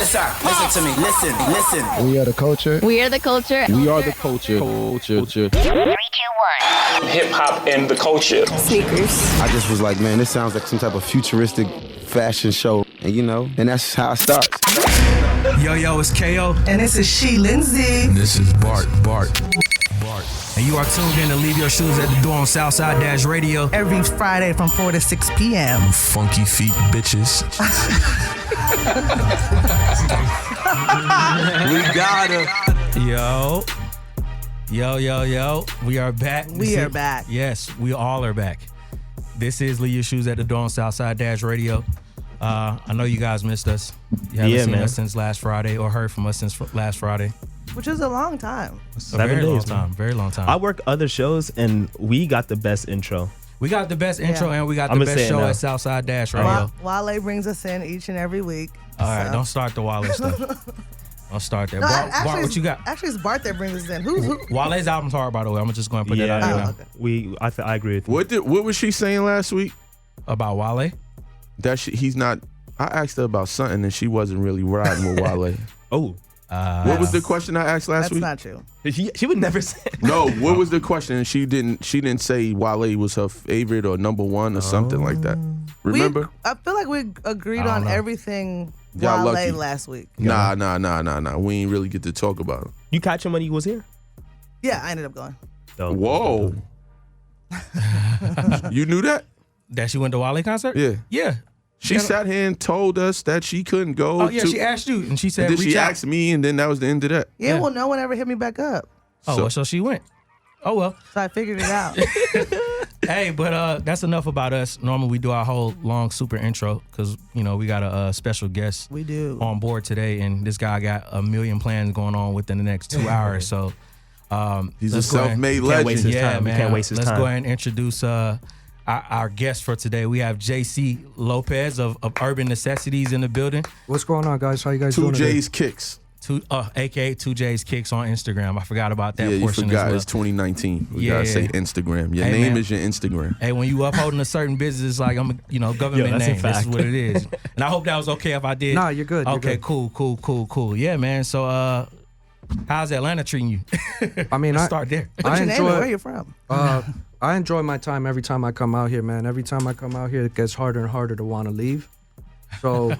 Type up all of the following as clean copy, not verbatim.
sir. Listen to me. Listen. We are the culture. We are the culture. We are the culture. Culture. 3, 2, 1. Hip hop and the culture. Sneakers. I just was like, man, this sounds like some type of futuristic fashion show. And you know, and that's how it starts. Yo, it's KO. And this is She Lindsay. And this is Bart. And you are tuned in to Leave Your Shoes at the Door on Southside Dash Radio. Every Friday from 4 to 6 p.m. You funky feet bitches. We got her. Yo. We are back. We are back. Yes, we all are back. This is Leave Your Shoes at the Door on Southside Dash Radio. I know you guys missed us. You haven't seen us since last Friday or heard from us since last Friday. Which is a long time. 7 days, Very long time. I work other shows and we got the best intro. We got the best intro and we got the best show at Southside Dash Radio. Wale brings us in each and every week. All right, don't start the Wale stuff. Don't start that. No, Bart, what you got? Actually, it's Bart that brings us in. Who? Wale's album's hard, by the way. I'm just going to put that out there now. Okay. I agree with you. What was she saying last week? About Wale? That he's not. I asked her about something and she wasn't really riding with Wale. Oh. What was the question I asked last week? That's not true. She would never say. No, what was the question? And she didn't say Wale was her favorite or number one or something like that. Remember? I feel like we agreed on everything Y'all Wale lucky. last week. Nah. We ain't really get to talk about it. You catch him when he was here? Yeah, I ended up going. Oh. Whoa. You knew that? That she went to Wale concert? Yeah. Yeah. She sat here and told us that she couldn't go. Oh, yeah, she asked you, and she said, and then reach she out. asked me, and then that was the end of that. Yeah, well, no one ever hit me back up. So she went. Oh, well. So I figured it out. Hey, but that's enough about us. Normally, we do our whole long super intro because, we got a special guest We do. on board today, and this guy got a million plans going on within the next 2 hours. So he's a self-made legend. Waste his time. Man. We can't waste his Let's time. go ahead and introduce our guest for today. We have Jaysse Lopez of Urban Necessities in the building. What's going on, guys? How you guys doing? 2J's Kicks. AKA 2J's Kicks on Instagram. I forgot about that Yeah, you portion forgot. as well. It's 2019. We Yeah. gotta say Instagram. Your name is your Instagram. Hey, when you upholding a certain business, it's like I'm a government that's a name. This is fact. what it is. And I hope that was okay if I did. Nah, you're good. You're Okay, good. cool. Yeah, man. So how's Atlanta treating you? I mean, Let's start there. What's your name and where you from? I enjoy my time every time I come out here, man. Every time I come out here, it gets harder and harder to want to leave. So,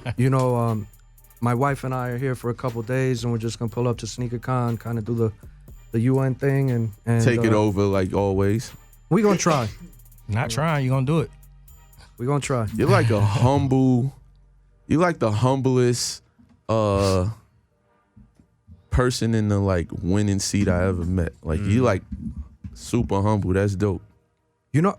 my wife and I are here for a couple days, and we're just gonna pull up to SneakerCon, kind of do the UN thing, and Take it over like always. We gonna try. Not trying, you gonna do it. We gonna try. You're like the humblest person in the like winning seat I ever met. Like you like super humble. That's dope.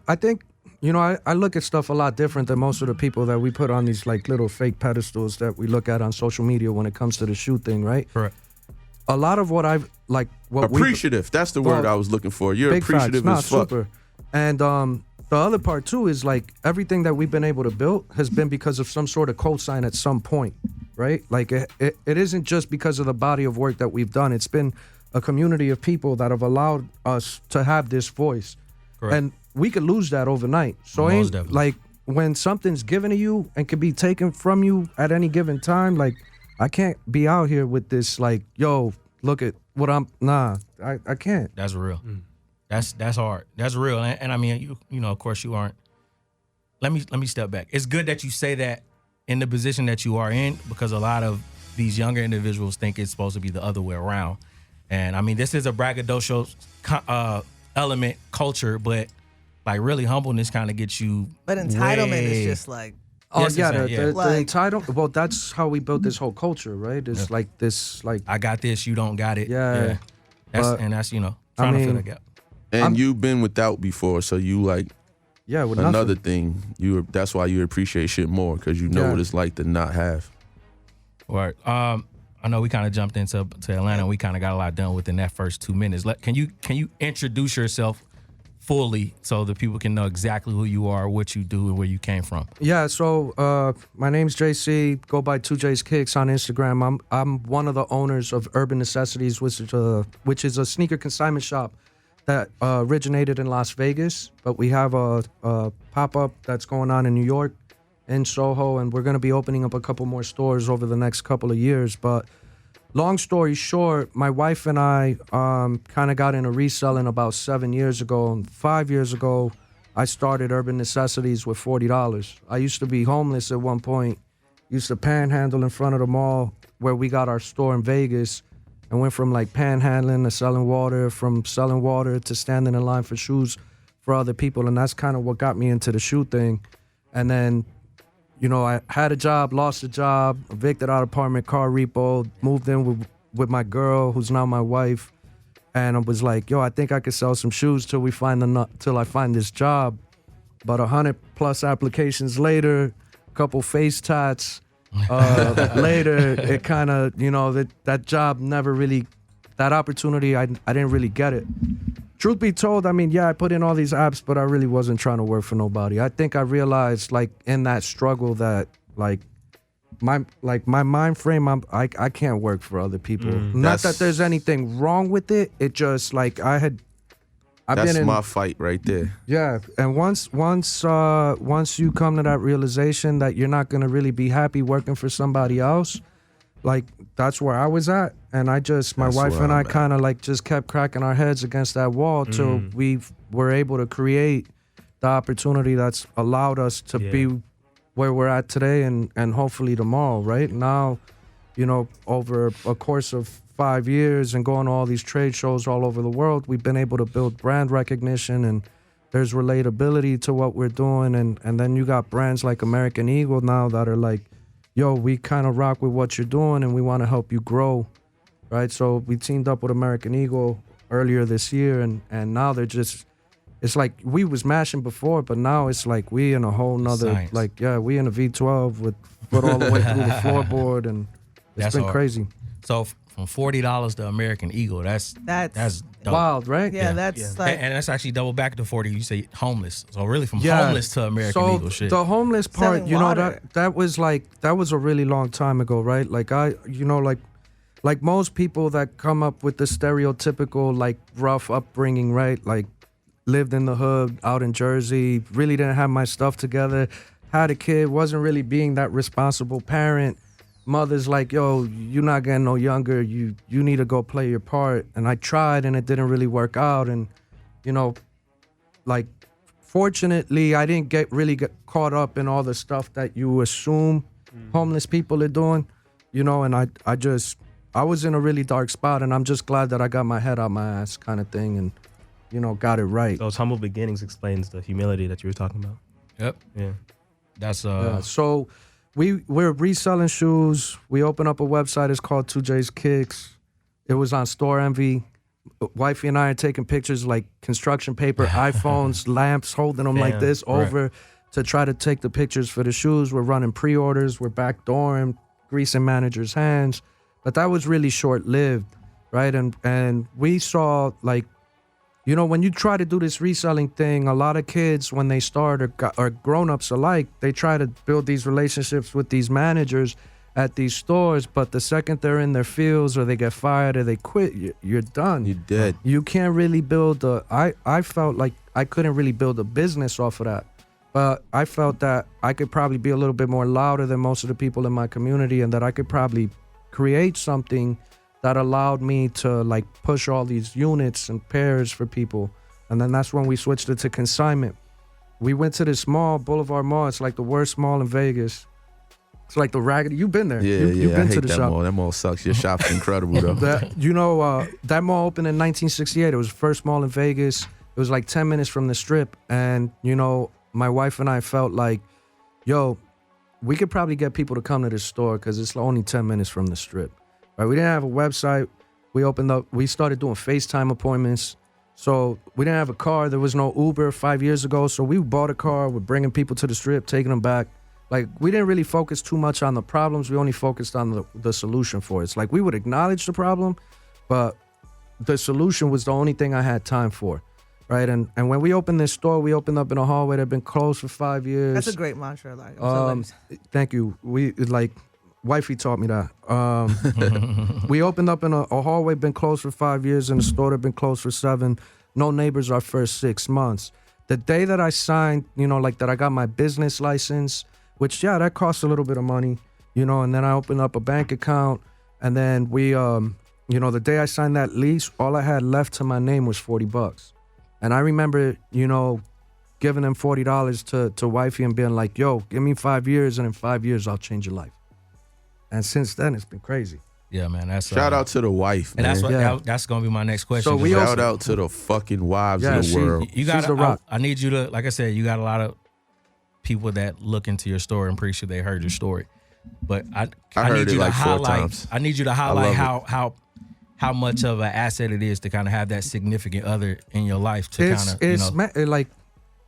I think, I look at stuff a lot different than most of the people that we put on these like little fake pedestals that we look at on social media when it comes to the shoe thing, right? Correct. A lot of what I've like, Appreciative. That's the word I was looking for. You're big appreciative facts. as fuck. Super. And the other part too is like everything that we've been able to build has been because of some sort of cosign at some point, right? Like it isn't just because of the body of work that we've done. It's been a community of people that have allowed us to have this voice. Correct. And we could lose that overnight. So Most ain't definitely. like when something's given to you and can be taken from you at any given time, like I can't be out here with this like, yo, look at what I can't. That's real. That's hard. That's real. And I mean, you of course you aren't. Let me step back. It's good that you say that in the position that you are in, because a lot of these younger individuals think it's supposed to be the other way around. And I mean, this is a braggadocio element culture, but like really humbleness kind of gets you. But entitlement is just like. Oh Yes, yeah, it's the like- entitled. Well, that's how we built this whole culture, right? It's like this, like I got this, you don't got it. Yeah. That's But, that's trying to fill the gap. And you've been without before, so you like yeah, with another nothing. thing. That's why you appreciate shit more, because you know Yeah. what it's like to not have. Right. I know we kind of jumped into Atlanta. And we kind of got a lot done within that first 2 minutes. Can you introduce yourself fully so the people can know exactly who you are, what you do, and where you came from? Yeah, so my name's Jaysse. Go by 2J's Kicks on Instagram. I'm one of the owners of Urban Necessities, which is a sneaker consignment shop that originated in Las Vegas, but we have a pop-up that's going on in New York in Soho, and we're gonna be opening up a couple more stores over the next couple of years. But long story short, my wife and I kind of got into reselling about 7 years ago. And 5 years ago, I started Urban Necessities with $40. I used to be homeless at one point. Used to panhandle in front of the mall where we got our store in Vegas, and went from like panhandling to selling water, from selling water to standing in line for shoes for other people. And that's kind of what got me into the shoe thing. And then, I had a job, lost a job, evicted out of apartment, car repo, moved in with my girl, who's now my wife. And I was like, I think I could sell some shoes till I find this job. But 100+ applications later, a couple face tats later, it kind of, that job never really, that opportunity, I didn't really get it. Truth be told, I put in all these apps, but I really wasn't trying to work for nobody. I think I realized, in that struggle that, my mind frame, I can't work for other people. Not that there's anything wrong with it. It just, I've That's been in my fight right there. Yeah, and once you come to that realization that you're not gonna really be happy working for somebody else, that's where I was at, and my wife and I kind of just kept cracking our heads against that wall till we were able to create the opportunity that's allowed us to be where we're at today and hopefully tomorrow. Right now, over a course of 5 years and going to all these trade shows all over the world, we've been able to build brand recognition, and there's relatability to what we're doing. And then you got brands like American Eagle now that are like, we kind of rock with what you're doing and we want to help you grow, right? So we teamed up with American Eagle earlier this year, and now they're just, it's like we was mashing before, but now it's like we in a whole nother, we in a V12 with foot all the way through the floorboard, and it's been crazy. So from $40 to American Eagle, that's dope. Wild, right? Yeah, that's like, and that's actually double back to 40. You say homeless, so really from homeless to American Eagle shit. The homeless part, Selling that was a really long time ago, right? Like most people that come up with the stereotypical rough upbringing, right? Lived in the hood out in Jersey, really didn't have my stuff together, had a kid, wasn't really being that responsible parent. Mother's like, you're not getting no younger, you need to go play your part. And I tried and it didn't really work out. And fortunately I didn't get caught up in all the stuff that you assume homeless people are doing, and I was in a really dark spot, and I'm just glad that I got my head out my ass kind of thing and got it right. Those humble beginnings explains the humility that you were talking about. Yep. Yeah. That's So we're reselling shoes. We open up a website. It's called 2J's Kicks. It was on Store Envy. Wifey and I are taking pictures like construction paper, iPhones, lamps, holding them like this over to try to take the pictures for the shoes. We're running pre-orders. We're backdooring, greasing managers' hands. But that was really short-lived, right? And we saw when you try to do this reselling thing, a lot of kids, when they start, or grown-ups alike, they try to build these relationships with these managers at these stores, but the second they're in their fields or they get fired or they quit, you're done. You're dead. You can't really build I felt like I couldn't really build a business off of that. But I felt that I could probably be a little bit more louder than most of the people in my community, and that I could probably create something that allowed me to push all these units and pairs for people. And then that's when we switched it to consignment. We went to this mall, Boulevard Mall. It's like the worst mall in Vegas. It's like the raggedy. You've been there. You've been I hate to the that shop. mall. That mall sucks. Your shop's incredible though. That mall opened in 1968. It was the first mall in Vegas. It was like 10 minutes from the Strip. And my wife and I felt like, we could probably get people to come to this store because it's only 10 minutes from the Strip. Right? We didn't have a website. We started doing FaceTime appointments. So we didn't have a car. There was no Uber 5 years ago. So we bought a car. We're bringing people to the Strip, taking them back. We didn't really focus too much on the problems. We only focused on the solution for it. It's like we would acknowledge the problem, but the solution was the only thing I had time for. Right? And when we opened this store, we opened up in a hallway that had been closed for 5 years. That's a great mantra. Thank you. Wifey taught me that. We opened up in a hallway, been closed for 5 years, and the store had been closed for 7. No neighbors our first 6 months. The day that I signed, that I got my business license, which that costs a little bit of money, you know. And then I opened up a bank account, and then we, you know, the day I signed that lease, all I had left to my name was $40. And I remember, you know, giving them $40 to wifey and being like, yo, give me 5 years, and in 5 years I'll change your life. And since then, it's been crazy. Yeah, man. That's Shout out to the wife, man. And that's gonna be my next question. So Shout out to the fucking wives of the world. You got the rock. I need you to, like I said, you got a lot of people that look into your story. I'm pretty sure they heard your story, but I heard need it you like to 4 highlight. times. I need you to highlight how much of an asset it is to kind of have that significant other in your life to kind of, you know. Like,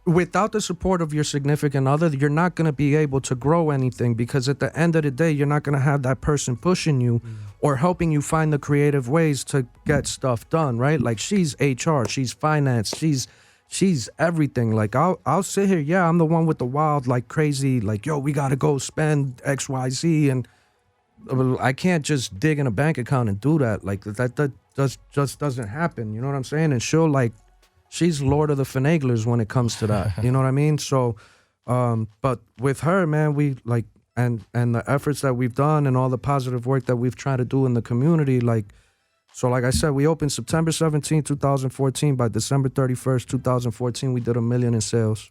without the support of your significant other, you're not going to be able to grow anything, because at the end of the day, you're not going to have that person pushing you or helping you find the creative ways to get stuff done, right? Like, she's HR, she's finance, she's everything. Like, I'll sit here, yeah, I'm the one with the wild, like, crazy, like, yo, we got to go spend XYZ, and I can't just dig in a bank account and do that. Like, that just doesn't happen, you know what I'm saying? And she'll, like, she's Lord of the Finaglers when it comes to that. You know what I mean? So, but with her, man, we like, and the efforts that we've done and all the positive work that we've tried to do in the community, like, so like I said, we opened September 17, 2014. By December 31st, 2014, we did $1 million in sales,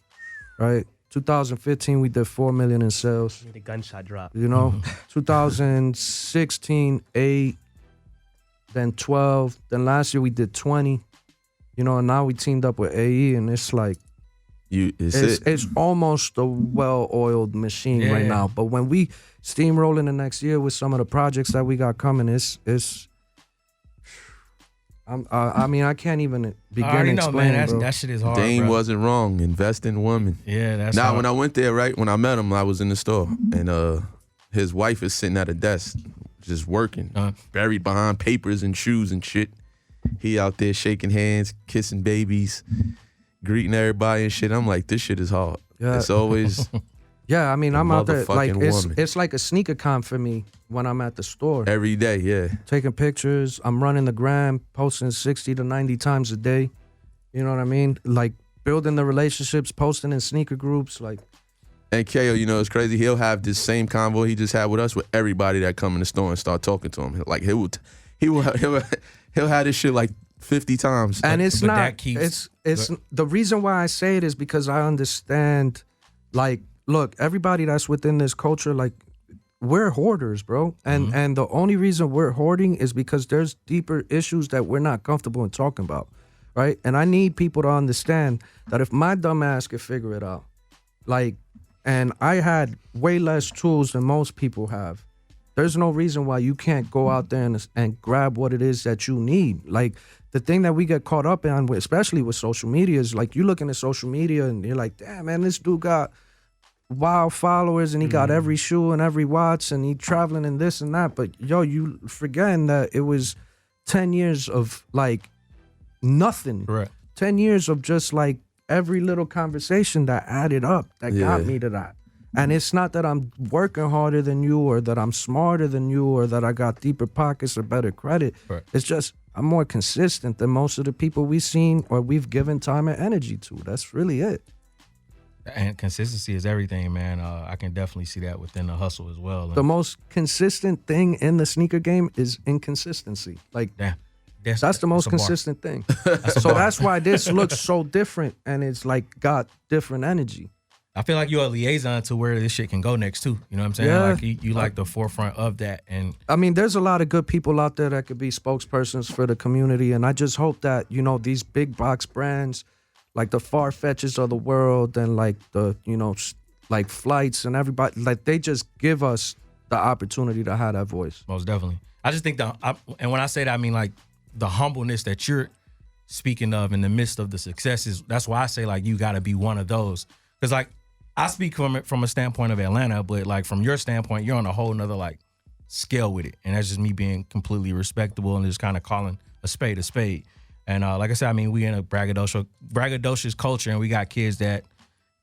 right? 2015, we did $4 million in sales. Made a gunshot drop. You know, 2016, 8, then 12, then last year we did 20. You know, and now we teamed up with AE, and it's like, it's almost a well-oiled machine right now. But when we steamroll in the next year with some of the projects that we got coming, I mean, I can't even begin to explain, man, bro. that shit is hard, Dame bro. wasn't wrong. Invest in women. Yeah, that's Now, hard. when I went there, right, when I met him, I was in the store, and his wife is sitting at a desk just working, buried behind papers and shoes and shit. He out there shaking hands, kissing babies, greeting everybody and shit. I'm like, this shit is hard. Yeah. It's always Yeah, I mean, I'm out there, like, motherfucking woman. it's like a sneaker con for me when I'm at the store. every day, yeah. Taking pictures, I'm running the gram, posting 60 to 90 times a day. You know what I mean? Like, building the relationships, posting in sneaker groups, like. And KO, you know, it's crazy. He'll have this same convo he just had with us with everybody that come in the store and start talking to him. Like, he'll have this shit like 50 times. And it's but not, that keeps- it's the reason why I say it is because I understand, like, look, everybody that's within this culture, like, we're hoarders, bro. And the only reason we're hoarding is because there's deeper issues that we're not comfortable in talking about, right? And I need people to understand that if my dumb ass could figure it out, like, and I had way less tools than most people have, there's no reason why you can't go out there and grab what it is that you need. Like, the thing that we get caught up in, especially with social media, is like, you looking at social media and you're like, damn, man, this dude got wild followers and he got every shoe and every watch and he traveling and this and that. But yo, you forgetting that it was 10 years of like nothing. Correct. 10 years of just like every little conversation that added up that got me to that. And it's not that I'm working harder than you or that I'm smarter than you or that I got deeper pockets or better credit. Right. It's just I'm more consistent than most of the people we've seen or we've given time and energy to. That's really it. And consistency is everything, man. I can definitely see that within the hustle as well. The most consistent thing in the sneaker game is inconsistency. Like, Damn. that's the most consistent thing. So that's why this looks so different and it's like got different energy. I feel like you're a liaison to where this shit can go next too. You know what I'm saying? Yeah. Like you like the forefront of that. And I mean, there's a lot of good people out there that could be spokespersons for the community. And I just hope that, you know, these big box brands like the Farfetches of the world and like the, you know, like Flights and everybody, like they just give us the opportunity to have that voice. most definitely. I just think and when I say that, I mean like the humbleness that you're speaking of in the midst of the successes. That's why I say like you got to be one of those. Because like I speak from a standpoint of Atlanta, but like from your standpoint, you're on a whole nother like scale with it. And that's just me being completely respectable and just kind of calling a spade a spade. And like I said, I mean, we in a braggadocious culture and we got kids that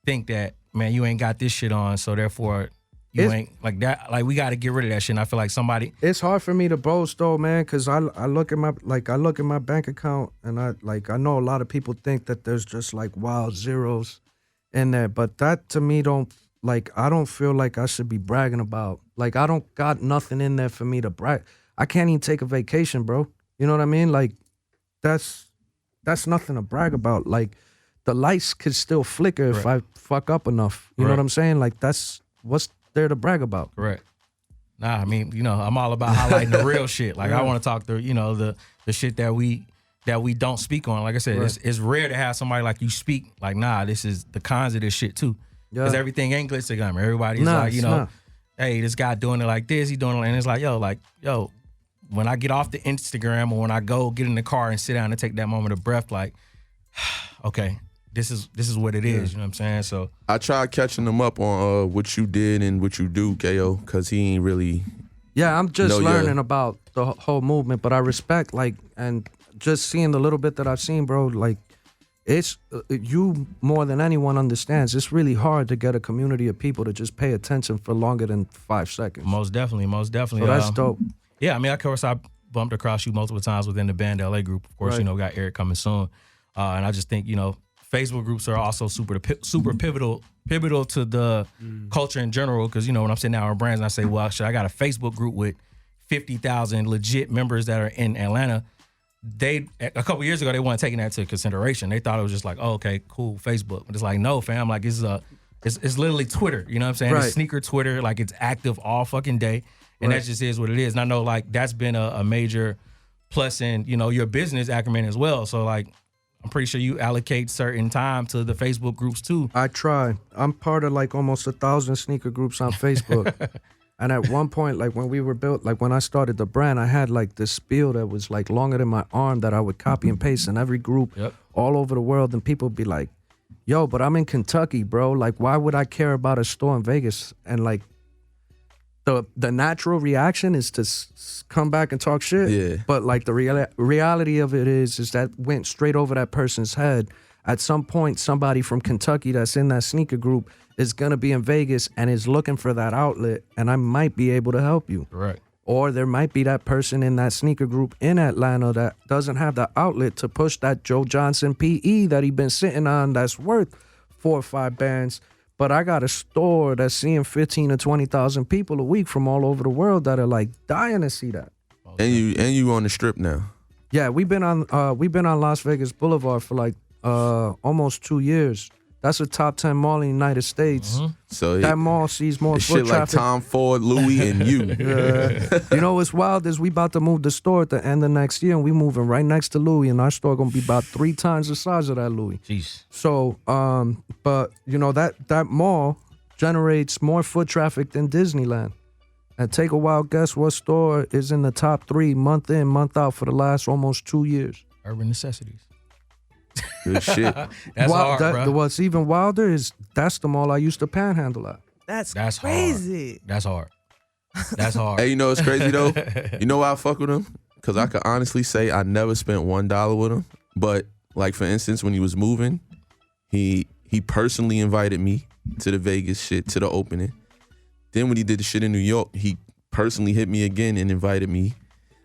think that, man, you ain't got this shit on, so therefore you ain't like that. Like we got to get rid of that shit. And I feel like somebody. It's hard for me to boast though, man, because I look at my bank account and I know a lot of people think that there's just like wild zeros in there, but that to me don't like I don't feel like I should be bragging about. Like I don't got nothing in there for me to brag. I can't even take a vacation, bro. You know what I mean? Like that's nothing to brag about. Like the lights could still flicker if I fuck up enough. You know what I'm saying? Like that's what's there to brag about. Correct. Nah, I mean, I'm all about highlighting the real shit. Like I want to talk to, the shit that we don't speak on. Like I said, it's rare to have somebody like you speak. Like, nah, this is the cons of this shit too. Because everything ain't glitz and glamour. Everybody's hey, this guy doing it like this, he doing it, and it's like, yo, when I get off the Instagram or when I go get in the car and sit down and take that moment of breath, like, okay, this is what it is. You know what I'm saying? So I tried catching him up on what you did and what you do, KO, because he ain't really. Yeah, I'm just learning about the whole movement, but I respect and just seeing the little bit that I've seen, bro. Like, it's you more than anyone understands. It's really hard to get a community of people to just pay attention for longer than 5 seconds. Most definitely. So that's dope. Yeah, I mean, of course, I bumped across you multiple times within the Band LA group. Of course, got Eric coming soon, and I just think Facebook groups are also super pivotal to the culture in general. Because when I'm sitting down with brands and I say, well, shit, I got a Facebook group with 50,000 legit members that are in Atlanta. A couple years ago, they weren't taking that into consideration. They thought it was just like, oh, okay, cool, Facebook. But it's like, no, fam, like it's literally Twitter. You know what I'm saying? It's sneaker Twitter, like it's active all fucking day. And that just is what it is. And I know like that's been a major plus in, your business acumen as well. So like I'm pretty sure you allocate certain time to the Facebook groups too. I try. I'm part of like almost 1,000 sneaker groups on Facebook. And at one point, like when we were built, like when I started the brand, I had like this spiel that was like longer than my arm that I would copy and paste in every group all over the world. And people would be like, yo, but I'm in Kentucky, bro. Like, why would I care about a store in Vegas? And like the natural reaction is to come back and talk shit. Yeah. But like the reality of it is that went straight over that person's head. At some point, somebody from Kentucky that's in that sneaker group is going to be in Vegas and is looking for that outlet, and I might be able to help you. Right. Or there might be that person in that sneaker group in Atlanta that doesn't have the outlet to push that Joe Johnson PE that he been sitting on that's worth 4 or 5 bands. But I got a store that's seeing 15 to 20,000 people a week from all over the world that are like dying to see that. And you on the strip now. Yeah, we've been on Las Vegas Boulevard for like almost 2 years. That's a top 10 mall in the United States. Mm-hmm. So that mall sees more foot shit traffic. like Tom Ford, Louis, and you. You know what's wild is we about to move the store at the end of next year, and we moving right next to Louis, and our store gonna be about 3 times the size of that Louis. Jeez. So, but that mall generates more foot traffic than Disneyland. And take a wild guess what store is in the top 3 month in, month out for the last almost 2 years. Urban Necessities. Good shit. That's hard, bro. What's even wilder is that's the mall I used to panhandle at. That's crazy. Hard. That's hard. That's hard. Hey, you know what's crazy though? You know why I fuck with him? Because I could honestly say I never spent $1 with him. But like for instance, when he was moving, he personally invited me to the Vegas shit, to the opening. Then when he did the shit in New York, he personally hit me again and invited me.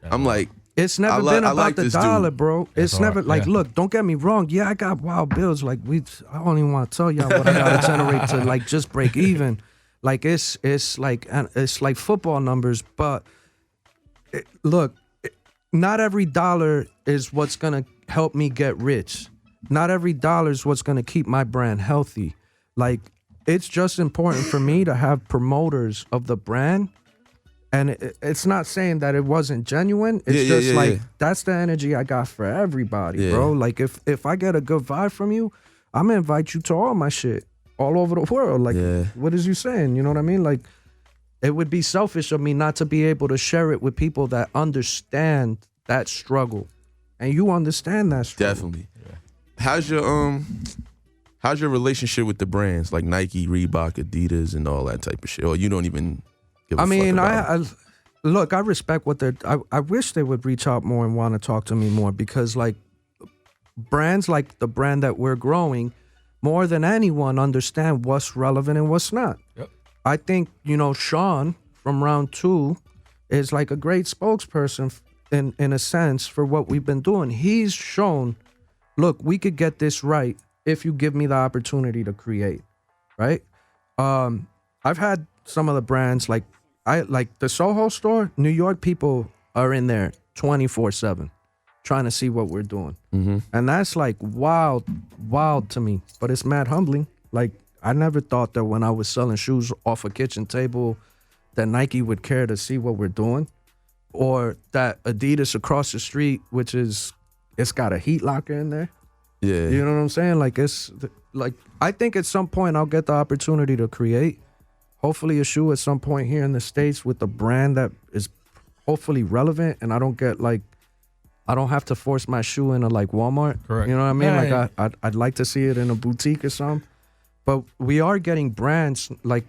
I'm like, it's never been about the dollar, dude. bro. It's never like, look, don't get me wrong. Yeah, I got wild bills. Like I don't even want to tell y'all what I gotta generate to like just break even. Like it's like football numbers. But look, not every dollar is what's gonna help me get rich. Not every dollar is what's gonna keep my brand healthy. Like it's just important for me to have promoters of the brand. And it's not saying that it wasn't genuine. It's that's the energy I got for everybody, bro. Like if I get a good vibe from you, I'm gonna invite you to all my shit all over the world. Like, what is you saying? You know what I mean? Like, it would be selfish of me not to be able to share it with people that understand that struggle, and you understand that struggle. Definitely. Yeah. How's your relationship with the brands like Nike, Reebok, Adidas, and all that type of shit? Or you don't even. I mean, I respect what they're. I wish they would reach out more and want to talk to me more because, like, brands like the brand that we're growing, more than anyone, understand what's relevant and what's not. Yep. I think Sean from Round 2 is like a great spokesperson in a sense for what we've been doing. He's shown, look, we could get this right if you give me the opportunity to create, right? I've had some of the brands like the Soho store. New York people are in there 24/7, trying to see what we're doing, and that's like wild to me. But it's mad humbling. Like I never thought that when I was selling shoes off a kitchen table, that Nike would care to see what we're doing, or that Adidas across the street, it's got a heat locker in there. Yeah, you know what I'm saying? Like it's like I think at some point I'll get the opportunity to create, hopefully a shoe at some point here in the States with a brand that is hopefully relevant, and I don't have to force my shoe into like Walmart. Correct. You know what I mean? Yeah, Like I'd like to see it in a boutique or something. But we are getting brands like.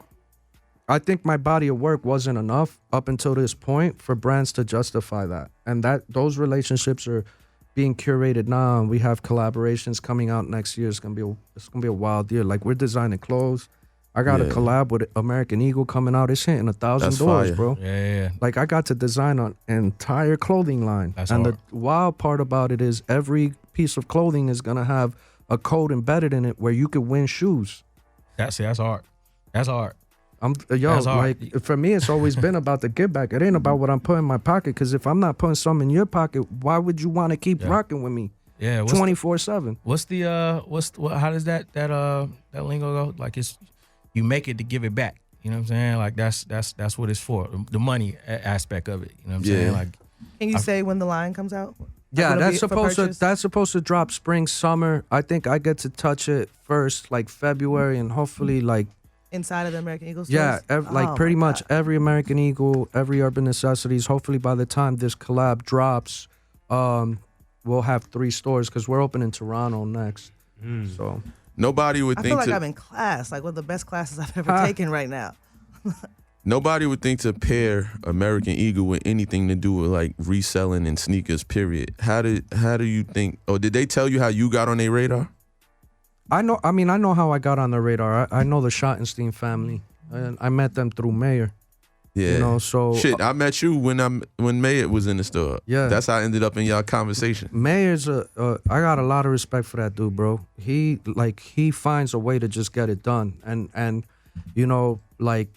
I think my body of work wasn't enough up until this point for brands to justify that. And those relationships are being curated now. And we have collaborations coming out next year. It's gonna be a wild year. Like we're designing clothes. I got a collab with American Eagle coming out. It's hitting 1,000 doors, fire. bro. Yeah. Like I got to design an entire clothing line. That's and hard. the wild part about it is every piece of clothing is gonna have a code embedded in it where you could win shoes. That's hard. That's hard. That's hard. Like for me, it's always been about the give back. It ain't about what I'm putting in my pocket. Because if I'm not putting something in your pocket, why would you want to keep rocking with me? Yeah, 24/7. What's the how does that lingo go? Like you make it to give it back. You know what I'm saying? Like that's what it's for. The money aspect of it. You know what I'm saying? Like, Can you say when the line comes out? Yeah, Will it that's be for supposed purchase? that's supposed to drop spring, summer. I think I get to touch it first, like February, and hopefully like. Inside of the American Eagle stores? Yeah, pretty much every American Eagle, every Urban Necessities. Hopefully by the time this collab drops, we'll have 3 stores because we're opening Toronto next. So nobody would I think feel like to, I'm in class, like one of the best classes I've ever taken right now. nobody would think to pair American Eagle with anything to do with like reselling and sneakers. Period. How do you think? Or did they tell you how you got on their radar? I know how I got on the radar. I know the Schottenstein family, and I met them through Mayor. Yeah. You know, so Shit, I met you when Mayor was in the store. Yeah. That's how I ended up in y'all conversation. Mayor's I got a lot of respect for that dude, bro. He finds a way to just get it done, and you know, like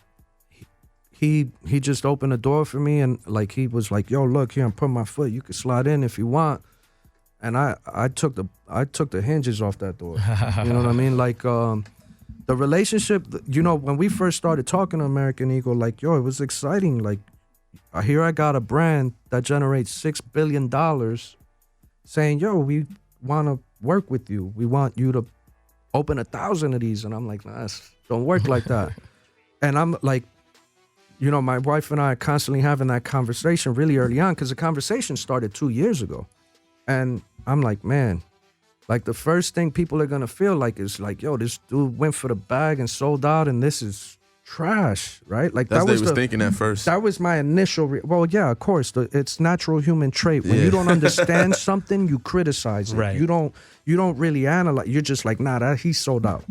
he just opened a door for me, and like he was like, yo, look here, I'm putting my foot. You can slide in if you want. And I took the hinges off that door. You know what I mean? Like the relationship, you know, when we first started talking to American Eagle, like, yo, it was exciting. Like here I got a brand that generates $6 billion saying, yo, we want to work with you. We want you to open 1,000 of these. And I'm like, nah, don't work like that. And I'm like, you know, my wife and I are constantly having that conversation really early on because the conversation started 2 years ago. And I'm like, man, like the first thing people are going to feel like is like, yo, this dude went for the bag and sold out and this is trash, right? Like That's that what was they was thinking at first. That was my initial, well, yeah, of course. It's natural human trait. When you don't understand something, you criticize it. Right. You don't really analyze. You're just like, nah, he sold out.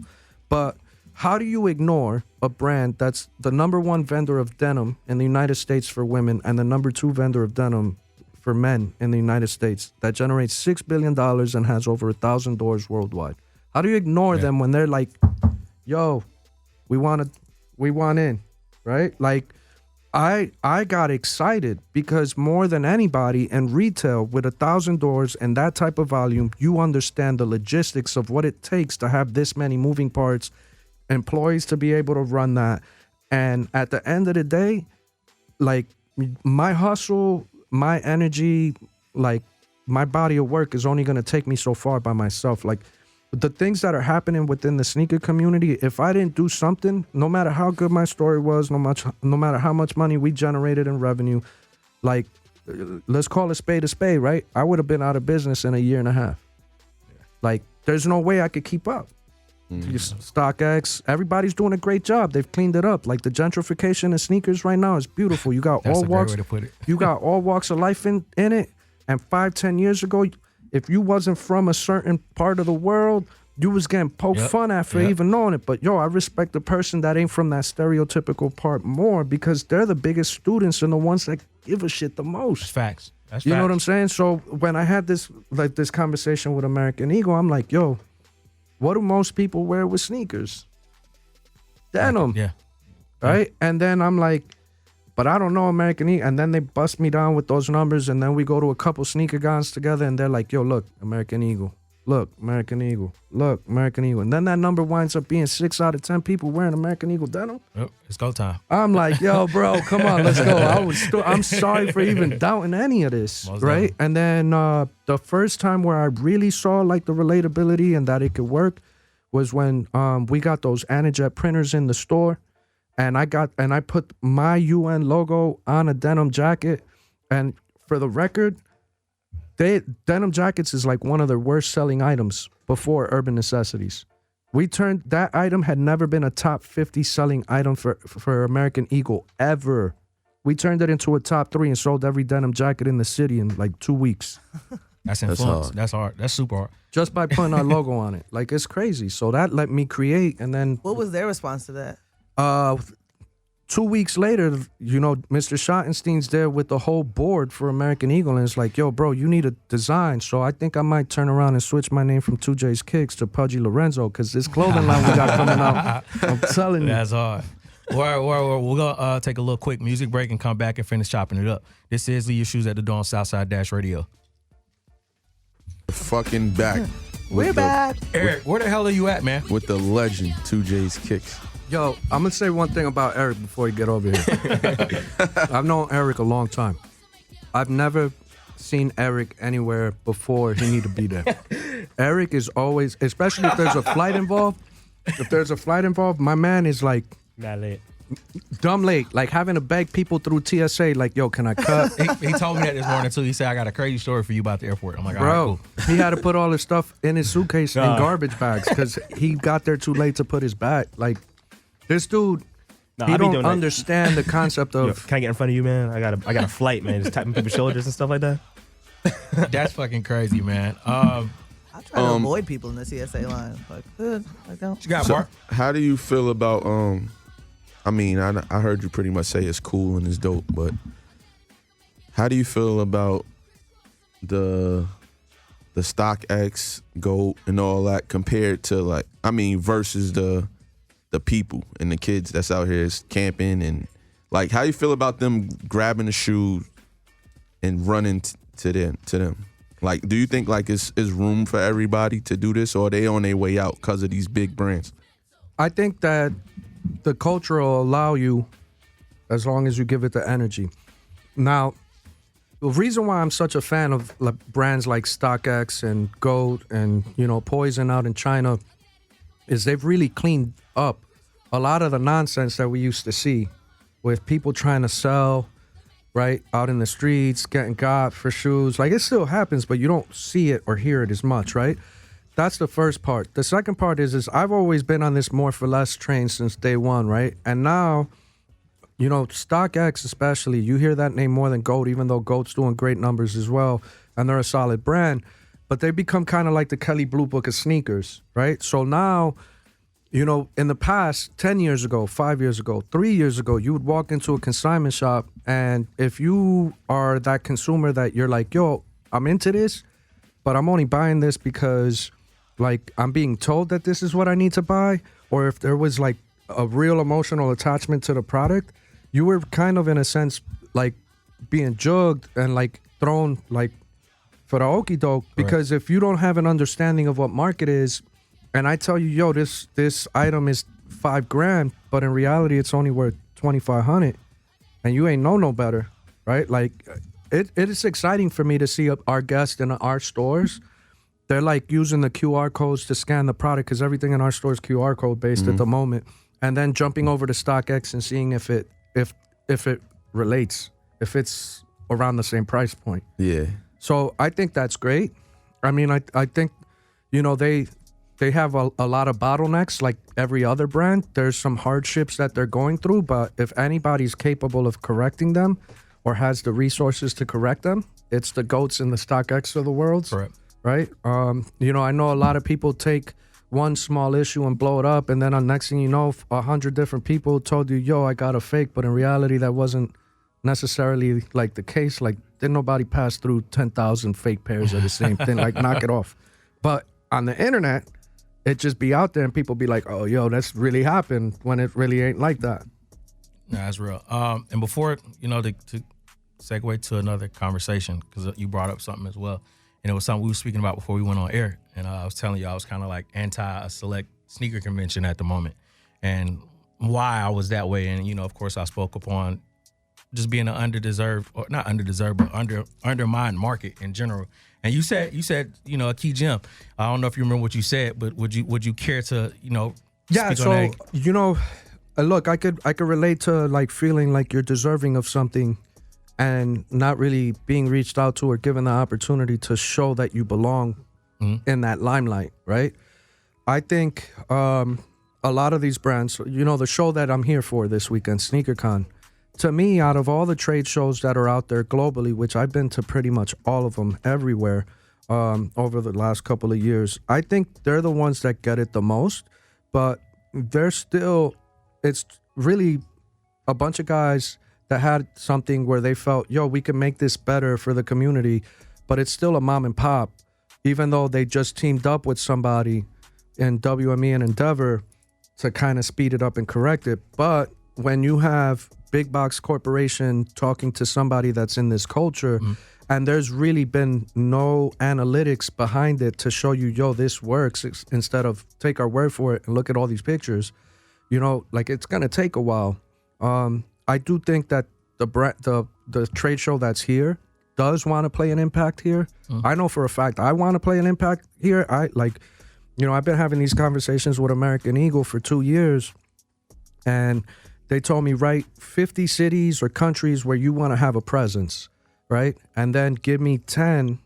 But how do you ignore a brand that's the #1 vendor of denim in the United States for women and the #2 vendor of denim for men in the United States that generates $6 billion and has over 1,000 doors worldwide? How do you ignore them when they're like, yo, we want in, right? Like, I got excited because more than anybody in retail with 1,000 doors and that type of volume, you understand the logistics of what it takes to have this many moving parts, employees to be able to run that. And at the end of the day, like my hustle, my energy, like my body of work is only going to take me so far by myself. Like the things that are happening within the sneaker community, if I didn't do something, no matter how good my story was, no matter how much money we generated in revenue, like let's call a spade, right? I would have been out of business in a year and a half. Like there's no way I could keep up. StockX, everybody's doing a great job. They've cleaned it up. Like the gentrification of sneakers right now is beautiful. You got That's all a great walks. way to put it. You got all walks of life in it. And 5-10 years ago, if you wasn't from a certain part of the world, you was getting poked fun at for even knowing it. But yo, I respect the person that ain't from that stereotypical part more because they're the biggest students and the ones that give a shit the most. That's facts. That's You facts. know what I'm saying? So when I had this conversation with American Eagle, I'm like, yo, what do most people wear with sneakers? denim. Yeah. Right? And then I'm like, but I don't know American Eagle. And then they bust me down with those numbers. And then we go to a couple sneaker guns together and they're like, yo, look, American Eagle. Look, American Eagle. Look, American Eagle. And then that number winds up being 6 out of 10 people wearing American Eagle denim. Yep, it's go time. I'm like, yo, bro, come on, let's go. I'm sorry for even doubting any of this, Most right? definitely. And then the first time where I really saw like the relatability and that it could work was when we got those Anajet printers in the store, and I put my UN logo on a denim jacket, and for the record, denim jackets is like one of their worst selling items before Urban Necessities. That item had never been a top 50 selling item for American Eagle ever. We turned it into a top 3 and sold every denim jacket in the city in like 2 weeks. That's influence. That's hard. That's super hard. Just by putting our logo on it. Like, it's crazy. So that let me create, and then What was their response to that? 2 weeks later, Mr. Schottenstein's there with the whole board for American Eagle, and it's like, yo, bro, you need a design. So I think I might turn around and switch my name from 2J's Kicks to Pudgy Lorenzo, because this clothing line we got coming out, I'm telling you. That's hard. We're going to take a little quick music break and come back and finish chopping it up. This is Leave Your Shoes at the Door on Southside Dash Radio. Fucking back. We're back. Eric, where the hell are you at, man? With the legend, 2J's Kicks. Yo, I'm going to say one thing about Eric before you get over here. I've known Eric a long time. I've never seen Eric anywhere before he need to be there. Eric is always, especially if there's a flight involved, my man is like, Not late. dumb late, like having to beg people through TSA, like, yo, can I cut? He told me that this morning, too. He said, I got a crazy story for you about the airport. I'm like, all right, Bro, cool. he had to put all his stuff in his suitcase in garbage bags because he got there too late to put his bag. Like, this dude, No, he I be don't doing that. understand the concept Yo, of. can I get in front of you, man? I got a flight, man. Just tapping people's shoulders and stuff like that. That's fucking crazy, man. I try to avoid people in the TSA line. Like, good. I don't. What you got, So, Mark? how do you feel about I mean, I heard you pretty much say it's cool and it's dope, but how do you feel about the StockX, GOAT, and all that compared to, like, I mean, versus the people and the kids that's out here camping, and like, how you feel about them grabbing the shoe and running to them? Like, do you think like it's room for everybody to do this, or are they on their way out because of these big brands? I think that the culture will allow you as long as you give it the energy. Now, the reason why I'm such a fan of like brands like StockX and GOAT and, Poison out in China is they've really cleaned up a lot of the nonsense that we used to see with people trying to sell, right, out in the streets, getting got for shoes. Like, it still happens, but you don't see it or hear it as much, right? That's the first part. The second part is I've always been on this more for less train since day one, right? And now, StockX especially, you hear that name more than GOAT, even though GOAT's doing great numbers as well, and they're a solid brand, but they become kind of like the Kelly Blue Book of sneakers, right? So now, in the past, 10 years ago, 5 years ago, 3 years ago, you would walk into a consignment shop, and if you are that consumer that you're like, yo, I'm into this, but I'm only buying this because, like, I'm being told that this is what I need to buy, or if there was, like, a real emotional attachment to the product, you were kind of, in a sense, like, being jugged and, like, thrown, like, for the okie doke, because if you don't have an understanding of what market is, and I tell you, yo, this item is $5,000, but in reality it's only worth $2,500, and you ain't know no better, right? Like, it is exciting for me to see our guests in our stores. They're like using the QR codes to scan the product, because everything in our store is QR code based at the moment, and then jumping over to StockX and seeing if it relates, if it's around the same price point. Yeah. So I think that's great. I mean, I think, they have a lot of bottlenecks like every other brand. There's some hardships that they're going through, but if anybody's capable of correcting them or has the resources to correct them, it's the GOATs and the StockX of the world. Correct. Right? I know a lot of people take one small issue and blow it up, and then on next thing you know, 100 different people told you, yo, I got a fake, but in reality that wasn't necessarily like the case. Like, didn't nobody pass through 10,000 fake pairs of the same thing? Like, knock it off. But on the internet, it just be out there and people be like, oh, yo, that's really happened when it really ain't like that. No, that's real. And before, to segue to another conversation, because you brought up something as well, and it was something we were speaking about before we went on air, and I was telling you I was kind of like anti a select sneaker convention at the moment, and why I was that way. And, of course, I spoke upon just being an undermined market in general. And you said, a key gem. I don't know if you remember what you said, but would you care to, Yeah, speak on so, that? look, I could relate to like feeling like you're deserving of something and not really being reached out to or given the opportunity to show that you belong in that limelight, right? I think a lot of these brands, the show that I'm here for this weekend, SneakerCon, to me, out of all the trade shows that are out there globally, which I've been to pretty much all of them everywhere over the last couple of years, I think they're the ones that get it the most, but it's really a bunch of guys that had something where they felt, yo, we can make this better for the community, but it's still a mom and pop, even though they just teamed up with somebody in WME and Endeavor to kind of speed it up and correct it. But when you have big box corporation talking to somebody that's in this culture, and there's really been no analytics behind it to show you, yo, this works, instead of take our word for it and look at all these pictures, like it's gonna take a while. I do think that the trade show that's here does want to play an impact here. I know for a fact I want to play an impact here. I've been having these conversations with American Eagle for 2 years, and they told me, write 50 cities or countries where you want to have a presence, right? And then give me 10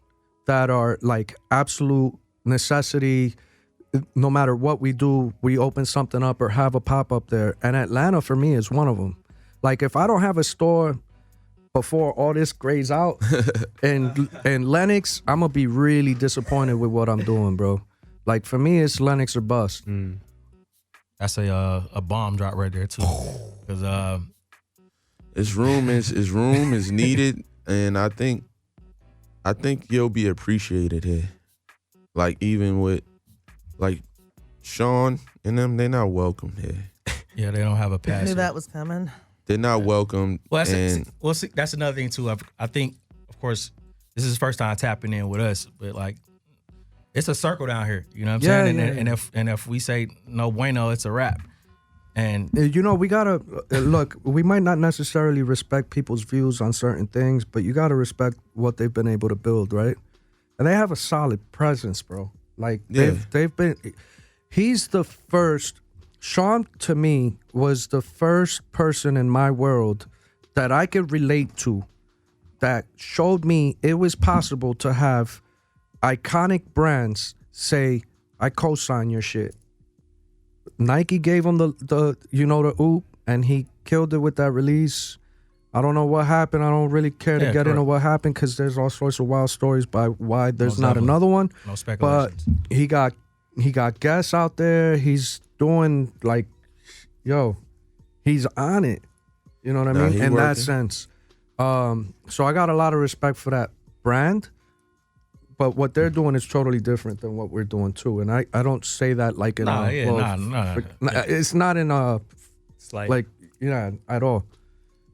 that are like absolute necessity. No matter what we do, we open something up or have a pop-up there. And Atlanta, for me, is one of them. Like, if I don't have a store before all this grays out in Lenox, I'm going to be really disappointed with what I'm doing, bro. Like, for me, it's Lenox or bust. That's a bomb drop right there, too. Because His room is needed, and I think you'll be appreciated here. Like, even with like Sean and them, they're not welcome here. Yeah, they don't have a pass. I knew that was coming. They're not welcome. Well, that's another thing too. I think, of course, this is the first time tapping in with us, but like, it's a circle down here. You know what I'm saying? And if we say no bueno, it's a wrap. And we gotta look. We might not necessarily respect people's views on certain things, but you gotta respect what they've been able to build, right? And they have a solid presence, bro. Like they've been. He's the first. Sean, to me, was the first person in my world that I could relate to, that showed me it was possible to have iconic brands say, I co-sign your shit. Nike gave him the oop, and he killed it with that release. I don't know what happened. I don't really care to get into what happened, because there's all sorts of wild stories by why there's not another one. No speculations. But he got guests out there. He's doing like, he's on it. You know what I mean? In that sense. So I got a lot of respect for that brand. But what they're doing is totally different than what we're doing too. And I don't say that like in it's not in a like at all.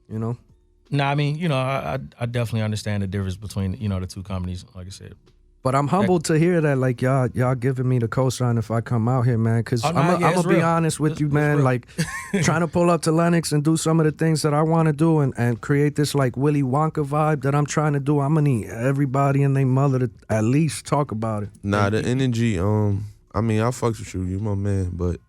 I mean, I definitely understand the difference between the two companies, like I said. But I'm humbled to hear that, like, y'all giving me the cosign if I come out here, man. Because I'm going to be honest with you, man. Like, trying to pull up to Lenox and do some of the things that I want to do and create this, like, Willy Wonka vibe that I'm trying to do, I'm going to need everybody and their mother to at least talk about it. Nah, the energy, I mean, I fucks with you my man. But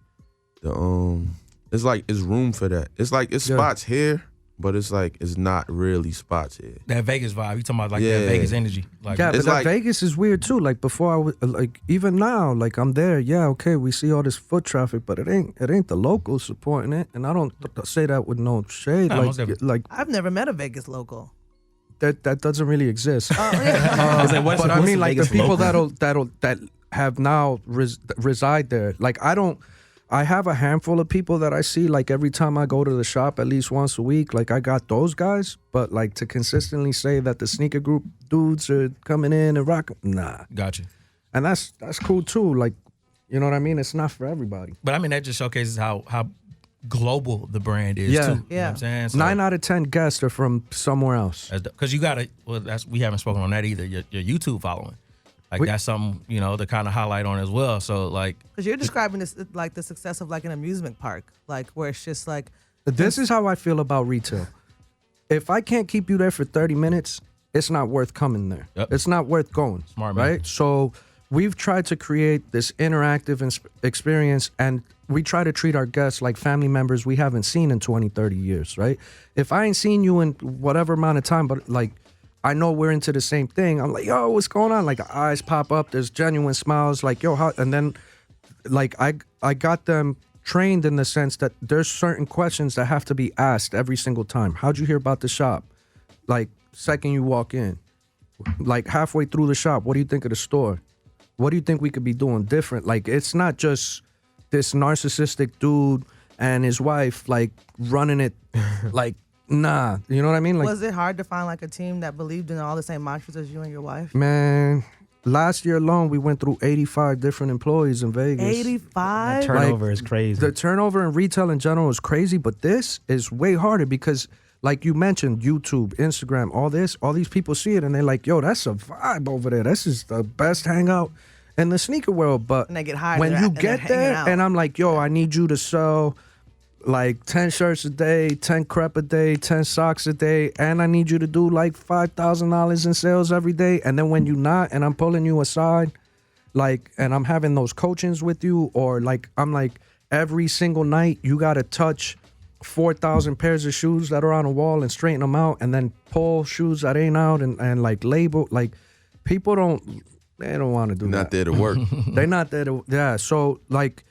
it's like, it's room for that. It's like, it's spots here. But it's like, it's not really spots here. That Vegas vibe. You talking about like that Vegas energy. Like, but like, Vegas is weird too. Like before I was, like even now, like I'm there. Yeah, okay, we see all this foot traffic, but it ain't the locals supporting it. And I don't say that with no shade. Like I've never met a Vegas local. That doesn't really exist. But I mean, like the people that have now reside there. Like I have a handful of people that I see like every time I go to the shop at least once a week. Like I got those guys, but like to consistently say that the sneaker group dudes are coming in and rocking, nah. Gotcha. And that's cool too. Like You know what I mean? It's not for everybody. But I mean, that just showcases how global the brand is Yeah. too. You know Yeah. what I'm saying? So, 9 out of 10 guests are from somewhere else. because you gotta, we haven't spoken on that either. Your YouTube following, like that's something to kind of highlight on as well. So like, Because you're describing this like the success of like an amusement park, like where it's just like This is how I feel about retail. If I can't keep you there for 30 minutes, it's not worth coming there. Yep. It's not worth going. Smart man. Right? So we've tried to create this interactive experience, and we try to treat our guests like family members we haven't seen in 20, 30 years, right? If I ain't seen you in whatever amount of time, but like I know we're into the same thing, I'm like, yo, what's going on? Like the eyes pop up, there's genuine smiles, like, yo, how? And then like I got them trained in the sense that there's certain questions that have to be asked every single time. How'd you hear about the shop? Like second you walk in, like halfway through the shop, what do you think of the store? What do you think we could be doing different? Like it's not just this narcissistic dude and his wife like running it. Like nah, you know what I mean? Like, was it hard to find like a team that believed in all the same mantras as you and your wife? man, last year alone we went through 85 different employees in Vegas. 85? Turnover is crazy. The turnover in retail in general is crazy, but this is way harder because, like you mentioned, YouTube, Instagram, all these people see it and they're like, yo, that's a vibe over there. This is the best hangout in the sneaker world. But And they get hired when and you they're get hanging there out. and I'm like, yo, I need you to sell like 10 shirts a day, 10 crepe a day, 10 socks a day, and I need you to do like $5,000 in sales every day. And then when you not, and I'm pulling you aside, like, and I'm having those coachings with you, or like, I'm like, every single night you got to touch 4,000 pairs of shoes that are on a wall and straighten them out, and then pull shoes that ain't out and like label. Like, people they don't want to do that. Not there to work. They're not there to, yeah. So like,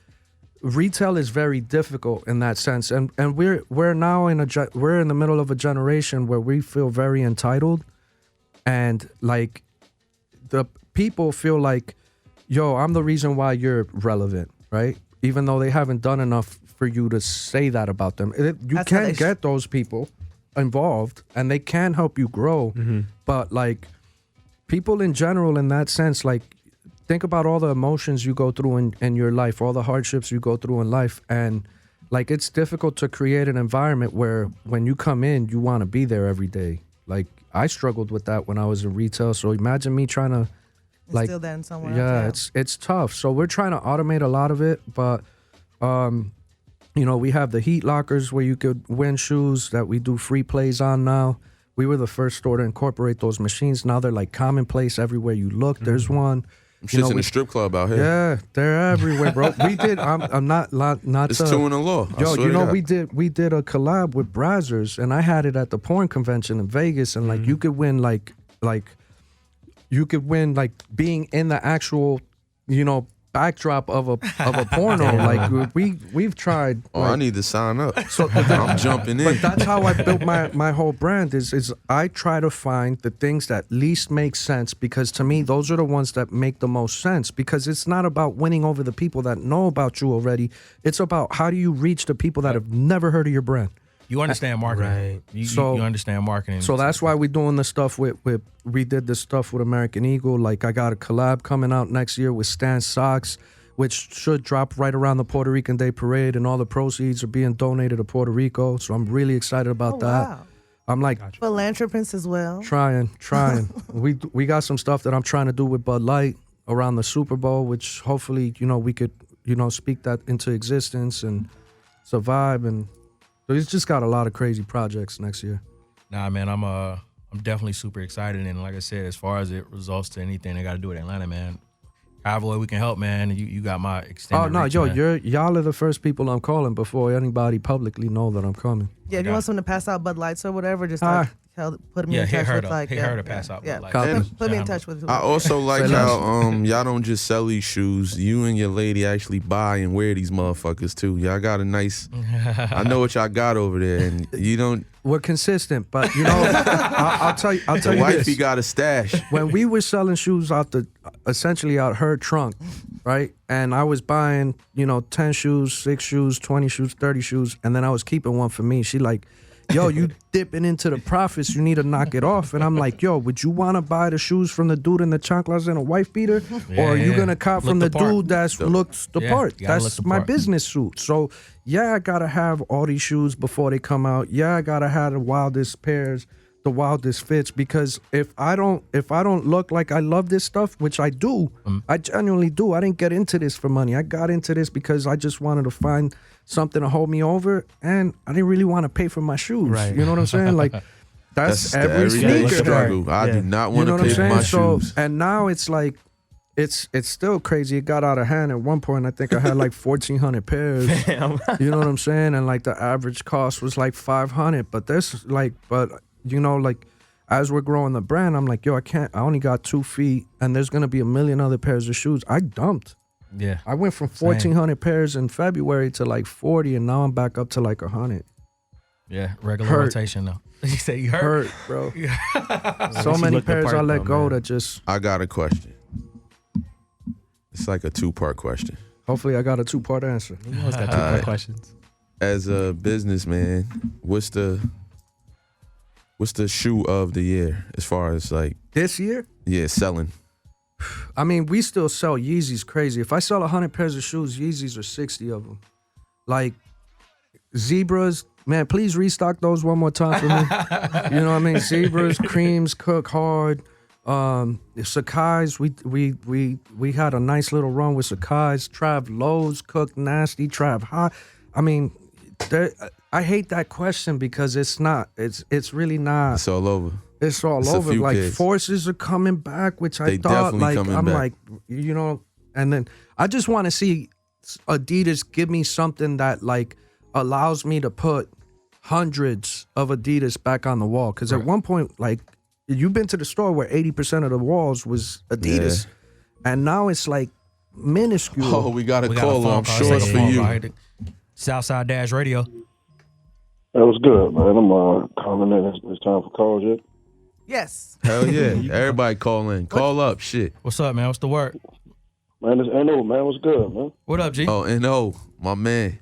retail is very difficult in that sense, and we're now we're in the middle of a generation where we feel very entitled, and like the people feel like, yo, I'm the reason why you're relevant, right? Even though they haven't done enough for you to say that about them. You That's how can they get those people involved, and they can help you grow, but like people in general, in that sense, like, think about all the emotions you go through in your life, all the hardships you go through in life. And like, it's difficult to create an environment where when you come in, you want to be there every day. Like, I struggled with that when I was in retail. So imagine me trying to like, Instill that in someone yeah, else. it's tough. So we're trying to automate a lot of it, but we have the heat lockers where you could win shoes that we do free plays on now. We were the first store to incorporate those machines. Now they're like commonplace everywhere you look. There's one. Shit's in the strip club out here. Yeah, they're everywhere, bro. We did. I'm not. It's two in the law. I Yo, swear you to know, God. we did a collab with Brazzers, and I had it at the porn convention in Vegas, and like you could win like being in the actual, backdrop of a porno. Like we've tried. Oh, like, I need to sign up. So I'm jumping in. but that's how I built my whole brand is I try to find the things that least make sense, because to me those are the ones that make the most sense, because it's not about winning over the people that know about you already. It's about how do you reach the people that have never heard of your brand. you understand marketing. Right. You understand marketing. So that's why we're doing the stuff with we did this stuff with American Eagle. Like, I got a collab coming out next year with Stan Socks, which should drop right around the Puerto Rican Day Parade, and all the proceeds are being donated to Puerto Rico. So I'm really excited about that. Wow. I'm like Philanthropist as well. trying. We got some stuff that I'm trying to do with Bud Light around the Super Bowl, which hopefully, we could, speak that into existence and survive. And so he's just got a lot of crazy projects next year. Nah, man, I'm definitely super excited, and like I said, as far as it results to anything they got to do with Atlanta, man. However way we can help, man. You got my extended. Oh no, reach, yo, man. y'all are the first people I'm calling before anybody publicly know that I'm coming. Yeah, if you want someone to pass out Bud Lights or whatever, just like put me in hit touch her with to- like hit yeah, her to yeah, pass out Yeah, Bud Lights. And- put me in touch with. I also like Say how y'all don't just sell these shoes. You and your lady actually buy and wear these motherfuckers too. Y'all got a nice. I know what y'all got over there, and you don't. We're consistent, but I'll tell you. The this. wifey got a stash. When we were selling shoes essentially out her trunk, right? And I was buying, 10 shoes, 6 shoes, 20 shoes, 30 shoes, and then I was keeping one for me. She like, yo, you dipping into the profits, you need to knock it off. And I'm like, yo, would you want to buy the shoes from the dude in the chanclas and a wife beater? Or are you going to cop from the dude that looks the part? That's my business suit. So, yeah, I got to have all these shoes before they come out. Yeah, I got to have the wildest pairs, the wildest fits, because if I don't look like I love this stuff, which I do, I genuinely do. I didn't get into this for money. I got into this because I just wanted to find something to hold me over, and I didn't really want to pay for my shoes. Right. You know what I'm saying? Like that's every sneaker struggle. I do not want to pay for my shoes. And now it's like it's still crazy. It got out of hand at one point. I think I had like 1,400 pairs. Damn. You know what I'm saying? And like the average cost was like 500. But there's like, you know, like as we're growing the brand, I'm like, yo, I only got 2 feet, and there's gonna be a million other pairs of shoes. I dumped. Yeah, I went from 1,400 pairs in February to like 40, and now I'm back up to like 100. Yeah, regular rotation though. You say you hurt, bro. So many pairs I let go that just. I got a question. It's like a 2-part question. Hopefully, I got a 2-part answer. You always got 2-part questions. As a businessman, what's the shoe of the year as far as like this year? Yeah, selling. I mean, we still sell Yeezys crazy. If I sell 100 pairs of shoes, Yeezys are 60 of them. Like Zebras, man, please restock those one more time for me. You know what I mean? Zebras, creams, cook hard. Sakai's, we had a nice little run with Sakai's. Trav Lowe's, cook nasty. Trav hot. I mean, I hate that question because it's not. It's really not. It's all over. It's all over. Like kids. Forces are coming back, which I thought, like I'm back. Like, you know, and then I just want to see Adidas give me something that like allows me to put hundreds of Adidas back on the wall. Because at one point, like you've been to the store where 80% of the walls was Adidas, and now it's like minuscule. Oh, we got a call on shorts for you. Southside Dash Radio. That was good, man. I'm calling in. It's time for calls yet? Yes. Hell yeah. Everybody call in. Call up. Shit. What's up, man? What's the word? Man, it's N.O., man. What's good, man? What up, G? Oh, N.O., my man.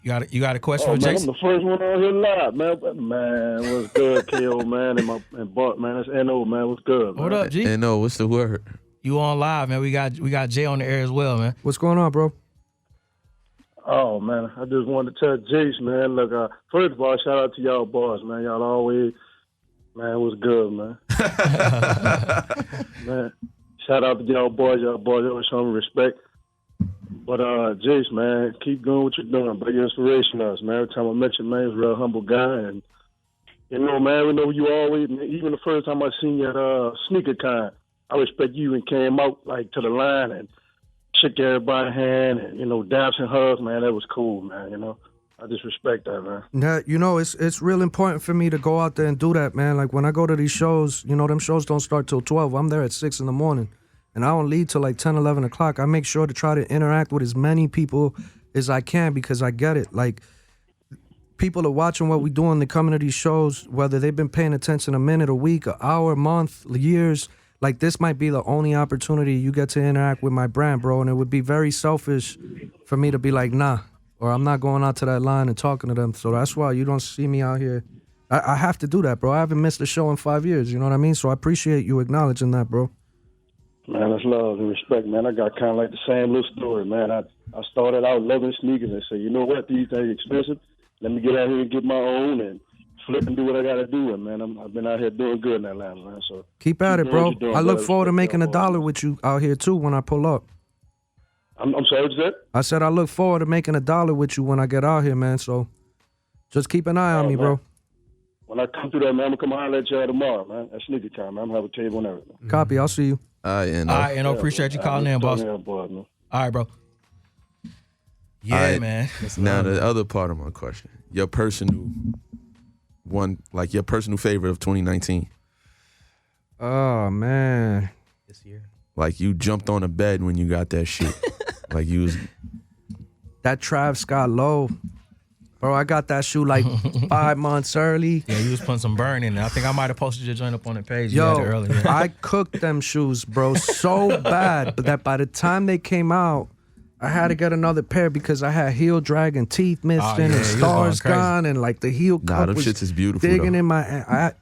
You got a question for Jaysse? I'm the first one on here live, man. Man, what's good, K.O., man, and Bart, man. It's N.O., man. What's good, man? What up, G? N.O., what's the word? You on live, man. We got Jay on the air as well, man. What's going on, bro? Oh, man, I just wanted to tell Jaysse, man, look, first of all, shout out to y'all boys, man. Y'all always, man, it was good, man. Man, shout out to y'all boys always showing respect. But, Jaysse, man, keep doing what you're doing, but you're inspiration to us, man. Every time I met you, man, you're a real humble guy. And, you know, man, we know you always, even the first time I seen you at Sneaker Con, I respect you and came out, like, to the line and shook everybody's hand and, you know, daps and hugs, man. That was cool, man, you know. I just respect that, man. Yeah, you know, it's real important for me to go out there and do that, man. Like, when I go to these shows, you know, them shows don't start till 12. I'm there at 6 in the morning, and I don't leave till like 10, 11 o'clock. I make sure to try to interact with as many people as I can because I get it. Like, people are watching what we doing. They're coming to these shows, whether they've been paying attention a minute, a week, an hour, a month, years. Like, this might be the only opportunity you get to interact with my brand, bro. And it would be very selfish for me to be like, nah, or I'm not going out to that line and talking to them. So that's why you don't see me out here. I have to do that, bro. I haven't missed a show in 5 years, you know what I mean? So I appreciate you acknowledging that, bro. Man, that's love and respect, man. I got kind of like the same little story, man. I started out loving sneakers and said, you know what, these things are expensive. Let me get out here and get my own and flip and do what I got to do. And, man, I've been out here doing good in Atlanta, man. So keep at it, bro. I look forward to making $1 with you out here, too, when I pull up. I'm sorry, what you said? I said I look forward to making $1 with you when I get out here, man. So just keep an eye on me, man. Bro. When I come through there, man, I'm going to come holler at y'all tomorrow, man. At sneaker time, man. I'm going to have a table and everything. Copy. I'll see you. All right, All right, appreciate you calling in, boss. All right, bro. Yeah, man. Now, the other part of my question. Your personal favorite of 2019. Oh, man. This year. Like, you jumped on a bed when you got that shit. Like, you was... That Trav Scott Low. Bro, I got that shoe like 5 months early. Yeah, you was putting some burn in there. I think I might have posted your joint up on the page. Yo, you had it earlier. I cooked them shoes, bro, so bad. But that by the time they came out, I had to get another pair because I had heel drag and teeth missing and stars gone and like the heel cup them was shits is beautiful, digging though. in my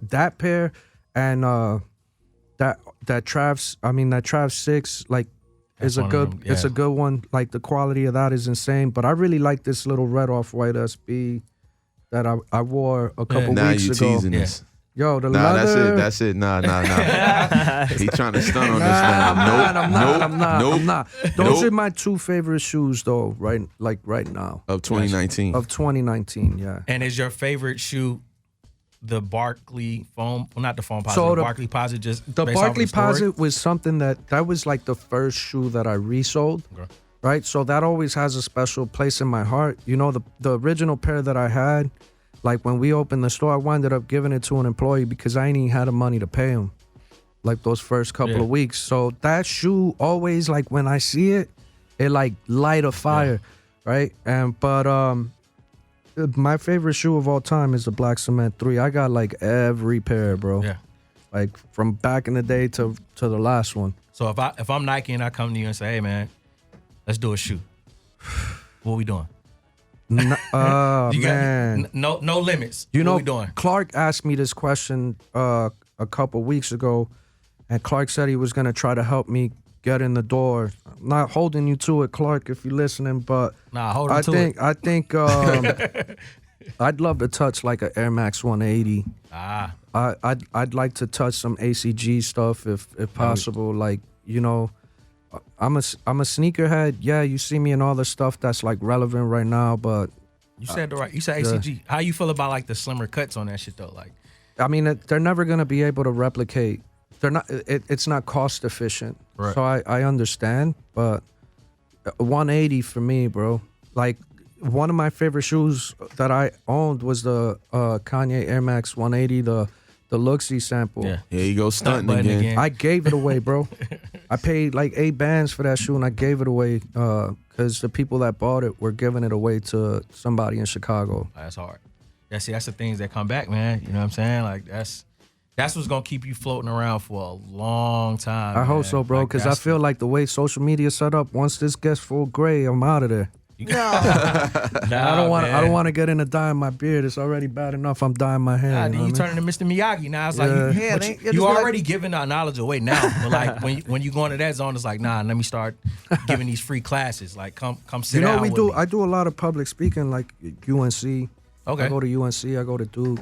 that pair and that Trav 6 like That's is a one of good them, it's a good one. Like the quality of that is insane. But I really like this little red off-white SB that I wore a couple now weeks you ago. teasing this. Yo, the Nah, leather. that's it. Nah. He trying to stunt on this one. I'm not. Those Nope. are my two favorite shoes, though. Right now Of 2019. of 2019. Yeah. And is your favorite shoe the Barkley foam? Well, not the foam posit. So the the- Barkley posit. Just The based off of Barkley the story? Posit was something that was like the first shoe that I resold. Okay. Right, so that always has a special place in my heart. You know, the original pair that I had, like when we opened the store, I wound up giving it to an employee because I ain't even had the money to pay him, like those first couple of weeks. So that shoe always, like when I see it, it like light a fire, right? But my favorite shoe of all time is the Black Cement 3. I got like every pair, bro. Yeah. Like from back in the day to the last one. So if I'm Nike and I come to you and say, hey man, let's do a shoe. What we doing? Man. No limits. You what know, we doing? Clark asked me this question a couple weeks ago, and Clark said he was going to try to help me get in the door. I'm not holding you to it, Clark, if you're listening, but Nah, hold on to it. I think I'd love to touch like an Air Max 180. I'd like to touch some ACG stuff if possible. Like, you know, I'm a sneakerhead. Yeah, you see me in all the stuff that's like relevant right now, but You said ACG. How you feel about like the slimmer cuts on that shit though? Like, I mean, they're never gonna be able to replicate. They're not. It's not cost efficient. Right. So I understand, but 180 for me, bro. Like one of my favorite shoes that I owned was the Kanye Air Max 180, the Luxie sample. yeah. Here you go stunting Button again. I gave it away, bro. I paid like $8 for that shoe, and I gave it away because the people that bought it were giving it away to somebody in Chicago. That's hard. Yeah, see, that's the things that come back, man. You know what I'm saying? Like that's what's gonna keep you floating around for a long time. I hope man. so, bro, Like, because I that's feel like the way social media set up, once this gets full gray, I'm out of there. I don't want to get into dyeing my beard. It's already bad enough I'm dyeing my hair. Nah, you then know you what I mean? turn into Mr. Miyagi. Now it's like Yeah, but they- you you'll just be like- already giving our knowledge away now. But like when you go into that zone, it's like, nah, let me start giving these free classes. Like come sit You know, down we with do. me. I do a lot of public speaking, like UNC. Okay. I go to UNC. I go to Duke.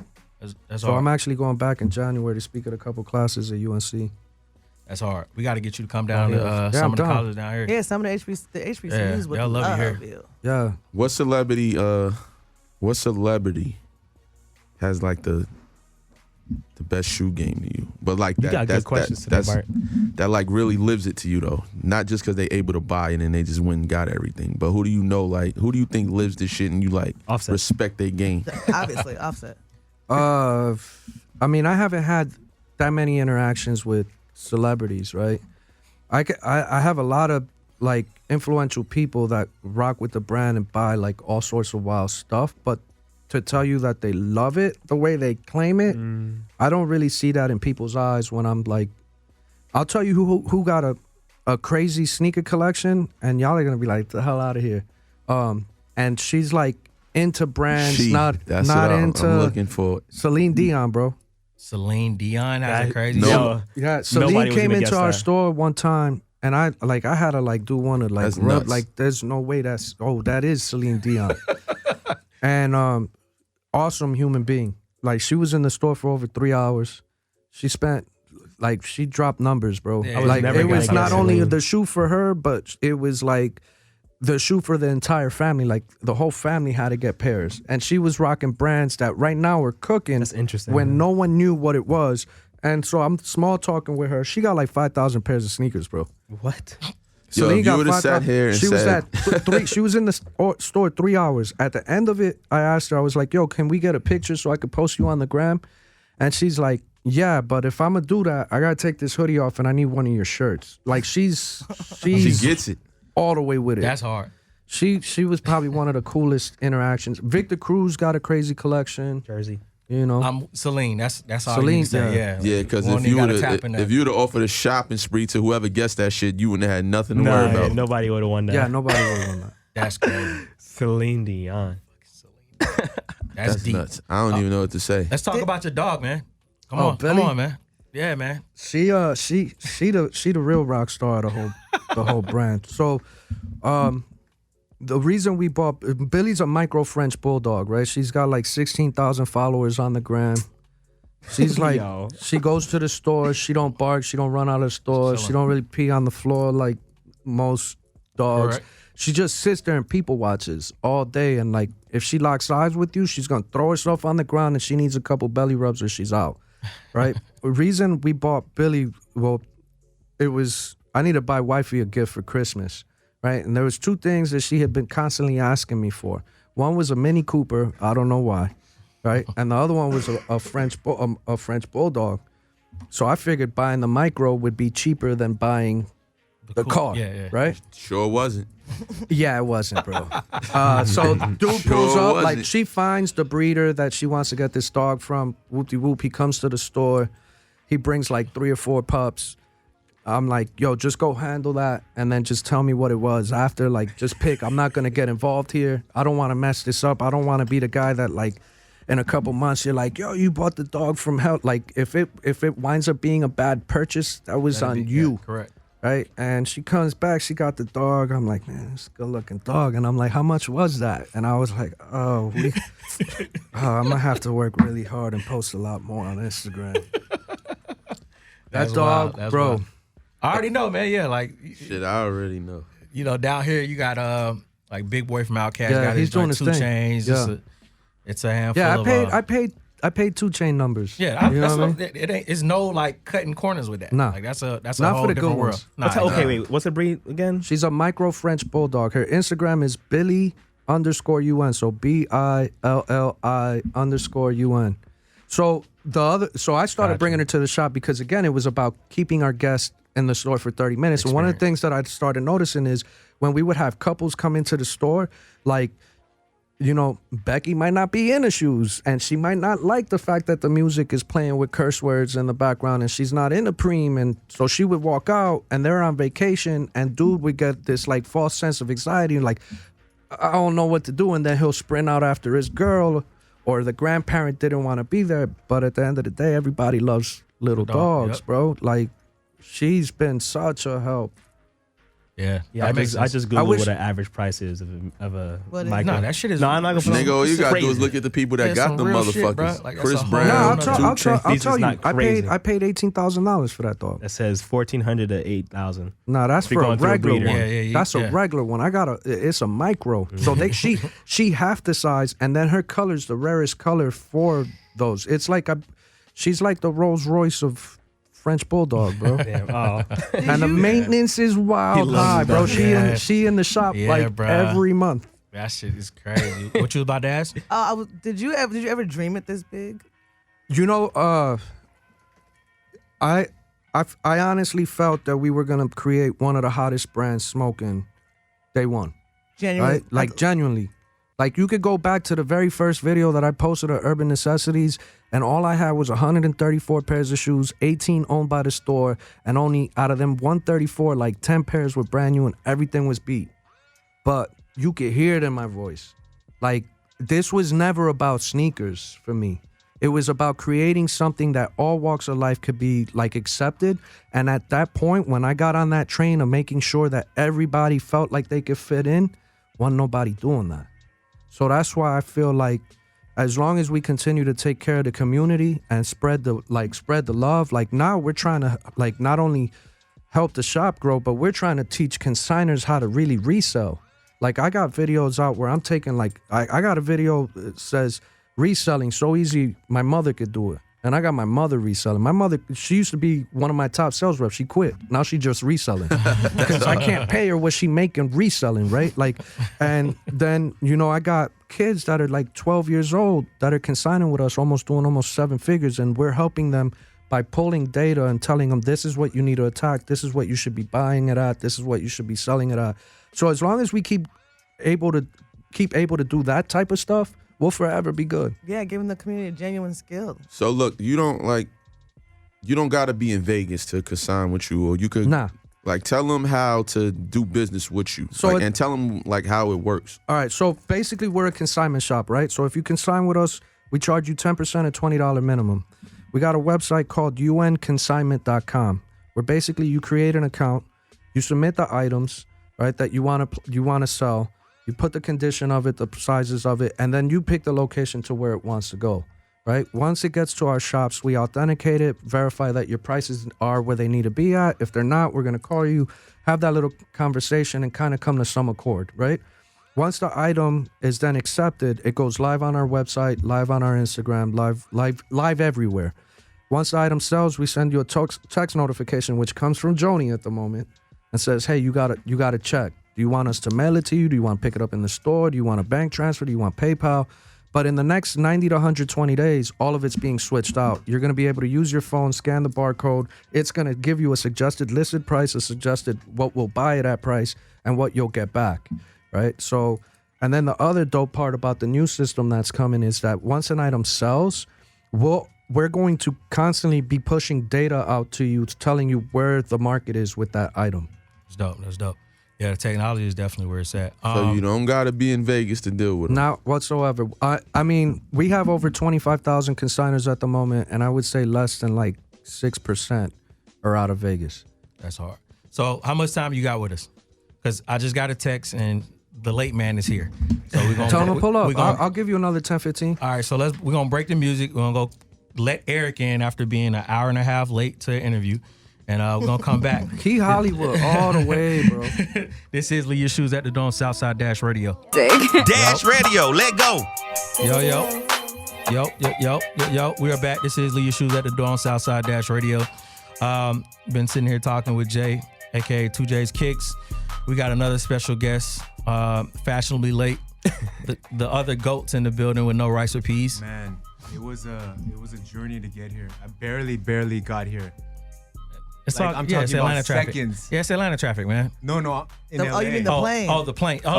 That's So hard. I'm actually going back in January to speak at a couple classes at UNC. That's hard. We got to get you to come down to Yeah, some I'm of the down. colleges down here. Yeah, some of the HBCUs would they'll love you love here. you. Yeah. What celebrity has like the best shoe game to you? But like You got good questions today, Bart. that like really lives it to you though. Not just because they able to buy it and they just went and got everything. But who do you know, like who do you think lives this shit and you like Offset. respect their game? Obviously, Offset. I mean, I haven't had that many interactions with celebrities, right? I have a lot of like influential people that rock with the brand and buy like all sorts of wild stuff, but to tell you that they love it the way they claim it, I don't really see that in people's eyes when I'm like, I'll tell you who got a crazy sneaker collection, and y'all are gonna be like, the hell out of here. And she's like into brands, not That's what I'm into looking for. Celine Dion, bro. Celine Dion, that's crazy. No. Yo, Yeah, Nobody Celine was came gonna into guess our that. store one time, and I had to like do one of like That's rub, nuts. like there's no way that is Celine Dion. And awesome human being. Like she was in the store for over 3 hours. She dropped numbers, bro. Yeah, Like never it gonna was get not only Celine. the shoe for her, but it was like the shoe for the entire family. Like the whole family had to get pairs, and she was rocking brands that right now are cooking. That's interesting. When no one knew what it was. And so I'm small talking with her. She got like 5,000 pairs of sneakers, bro. What? Yo, if you would've sat 5,000. here and she was said- at three. She was in the store 3 hours. At the end of it, I asked her. I was like, "Yo, can we get a picture so I could post you on the gram?" And she's like, "Yeah, but if I'm gonna do that, I gotta take this hoodie off and I need one of your shirts." Like she's She gets it. all the way with it. That's hard. She was probably one of the coolest interactions. Victor Cruz got a crazy collection. Jersey. You know, Celine. That's all Celine, you need to say. Yeah. Yeah, because if you would have offered a shopping spree to whoever guessed that shit, you wouldn't have had nothing to worry about. Nobody would have won that. Yeah, nobody would have won that. That's crazy. Celine Dion. That's deep. Nuts. I don't even know what to say. Let's talk about your dog, man. Come Oh, on, Billy? come on, man. Yeah, man. She the real rock star of the whole brand. So, the reason we bought Billy's a micro French bulldog, right? She's got like 16,000 followers on the gram. She's like, she goes to the store. She don't bark. She don't run out of the store. She don't really pee on the floor like most dogs. Right. She just sits there and people watches all day. And like, if she locks eyes with you, she's gonna throw herself on the ground and she needs a couple belly rubs or she's out. Right? The reason we bought Billy, well, it was I need to buy wifey a gift for Christmas. Right? And there was two things that she had been constantly asking me for. One was a Mini Cooper. I don't know why. Right? And the other one was a French bulldog. So I figured buying the micro would be cheaper than buying the car. Yeah. Right? Sure wasn't. Yeah, it wasn't, bro. So dude pulls up, like she finds the breeder that she wants to get this dog from. Whoop-de-whoop, he comes to the store. He brings like 3 or 4 pups. I'm like, yo, just go handle that and then just tell me what it was after. Like, just pick. I'm not going to get involved here. I don't want to mess this up. I don't want to be the guy that, like, in a couple months, you're like, yo, you bought the dog from hell. Like, if it winds up being a bad purchase, that was on you. Yeah, correct. Right? And she comes back. She got the dog. I'm like, man, it's a good-looking dog. And I'm like, how much was that? And I was like, I'm going to have to work really hard and post a lot more on Instagram. That dog, bro. Wild. I already know, man. Yeah, like shit. I already know. You know, down here you got like Big Boy from Outkast. Yeah, got he's doing his his 2 thing. Chains. Yeah. It's a handful. Yeah, I paid 2 Chain numbers. Yeah, you know what I mean? it ain't. It's no like cutting corners with that. Nah. Like that's a Not whole for the different good world. ones. Nah, Wait. What's the breed again? She's a micro French bulldog. Her Instagram is Billy_UN. So BILLI_UN. So I started bringing her to the shop because again, it was about keeping our guests in the store for 30 minutes. And one of the things that I started noticing is when we would have couples come into the store, like, you know, Becky might not be into shoes and she might not like the fact that the music is playing with curse words in the background and she's not into preem. And so she would walk out and they're on vacation and dude would get this like false sense of anxiety and like, I don't know what to do. And then he'll sprint out after his girl or the grandparent didn't want to be there. But at the end of the day, everybody loves little dogs, bro. Like, she's been such a help. Yeah. I just Googled what an average price is of a micro. No, that shit is. No, I'm not gonna. Nigga, all you gotta do is look at the people that got the motherfuckers. Shit, like, Chris Brown. Brown. I'll tell you. Crazy. I paid $18,000 for that dog. That says $1,400 to $8,000. No, that's for a regular one. Yeah, that's a regular one. It's a micro. So she half the size, and then her color's the rarest color for those. It's like she's like the Rolls Royce of French bulldog, bro. Damn. Oh. And the maintenance is wild high, bro. She in the shop every month. That shit is crazy. What you was about to ask? Did you ever dream it this big? You know, I honestly felt that we were gonna create one of the hottest brands smoking day one. Genuinely, right? Like genuinely. Like you could go back to the very first video that I posted of Urban Necessities, and all I had was 134 pairs of shoes, 18 owned by the store, and only out of them 134, like 10 pairs were brand new and everything was beat. But you could hear it in my voice. Like, this was never about sneakers for me. It was about creating something that all walks of life could be like accepted. And at that point, when I got on that train of making sure that everybody felt like they could fit in, wasn't nobody doing that. So that's why I feel like as long as we continue to take care of the community and spread the love, like now we're trying to like not only help the shop grow, but we're trying to teach consigners how to really resell. Like I got videos out where I'm taking like, I got a video that says reselling so easy my mother could do it. And I got my mother reselling. My mother, she used to be one of my top sales reps. She quit. Now she just reselling. Because I can't pay her what she making reselling, right? Like, and then, you know, I got kids that are like 12 years old that are consigning with us, doing almost 7 figures. And we're helping them by pulling data and telling them this is what you need to attack. This is what you should be buying it at. This is what you should be selling it at. So as long as we keep able to do that type of stuff, we'll forever be good. Yeah, giving the community a genuine skill. So look, you don't gotta be in Vegas to consign with you, or you could like tell them how to do business with you. So and tell them like how it works. All right, so basically we're a consignment shop, right? So if you consign with us, we charge you 10% at $20 minimum. We got a website called unconsignment.com, where basically you create an account, you submit the items, right, that you want to sell. You put the condition of it, the sizes of it, and then you pick the location to where it wants to go, right? Once it gets to our shops, we authenticate it, verify that your prices are where they need to be at. If they're not, we're going to call you, have that little conversation, and kind of come to some accord, right? Once the item is then accepted, it goes live on our website, live on our Instagram, live everywhere. Once the item sells, we send you a text notification, which comes from Joni at the moment, and says, hey, you got to check. Do you want us to mail it to you? Do you want to pick it up in the store? Do you want a bank transfer? Do you want PayPal? But in the next 90 to 120 days, all of it's being switched out. You're going to be able to use your phone, scan the barcode. It's going to give you a suggested listed price, a suggested what we'll buy it at price, and what you'll get back, right? So, and then the other dope part about the new system that's coming is that once an item sells, we're going to constantly be pushing data out to you, telling you where the market is with that item. That's dope. Yeah, the technology is definitely where it's at. So you don't got to be in Vegas to deal with it. Not whatsoever. I mean, we have over 25,000 consigners at the moment, and I would say less than like 6% are out of Vegas. That's hard. So how much time you got with us? Because I just got a text, and the late man is here. So we're gonna tell him to pull up. I'll give you another 10, 15. All right, so we're going to break the music. We're going to go let Eric in after being an hour and a half late to the interview. And we're going to come back. He Hollywood all the way, bro. This is Leave Your Shoes at the Door on Southside Dash Radio. Dash Radio, let go. Yo. We are back. This is Leave Your Shoes at the Door on Southside Dash Radio. Been sitting here talking with Jay, a.k.a. 2J's Kicks. We got another special guest, fashionably late. the other goats in the building with no rice or peas. Man, it was a journey to get here. I barely got here. It's like, I'm talking Atlanta about traffic. Seconds. Yeah, it's Atlanta traffic, man. No, in LA. Oh, you mean the plane? Oh, the plane. Wait.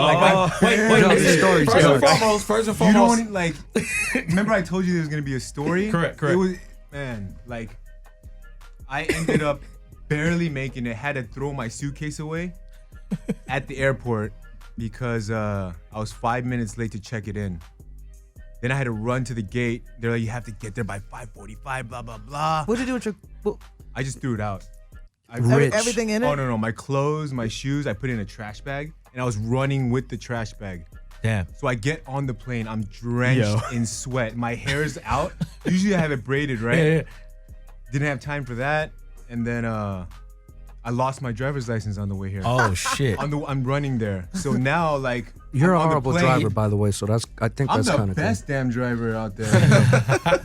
First and foremost. You don't like. Remember, I told you there was gonna be a story. Correct. It was, man, like, I ended up barely making it. Had to throw my suitcase away at the airport because I was 5 minutes late to check it in. Then I had to run to the gate. They're like, you have to get there by 5:45. Blah blah blah. What'd you do with your? I just threw it out. Everything in it? Oh, no. My clothes, my shoes, I put in a trash bag, and I was running with the trash bag. Damn. So I get on the plane. I'm drenched in sweat. My hair is out. Usually I have it braided, right? Yeah. Didn't have time for that. And then I lost my driver's license on the way here. Oh, shit. I'm running there. So now, like, you're I'm a horrible driver, by the way. So I think that's kind I'm of the best damn driver out there.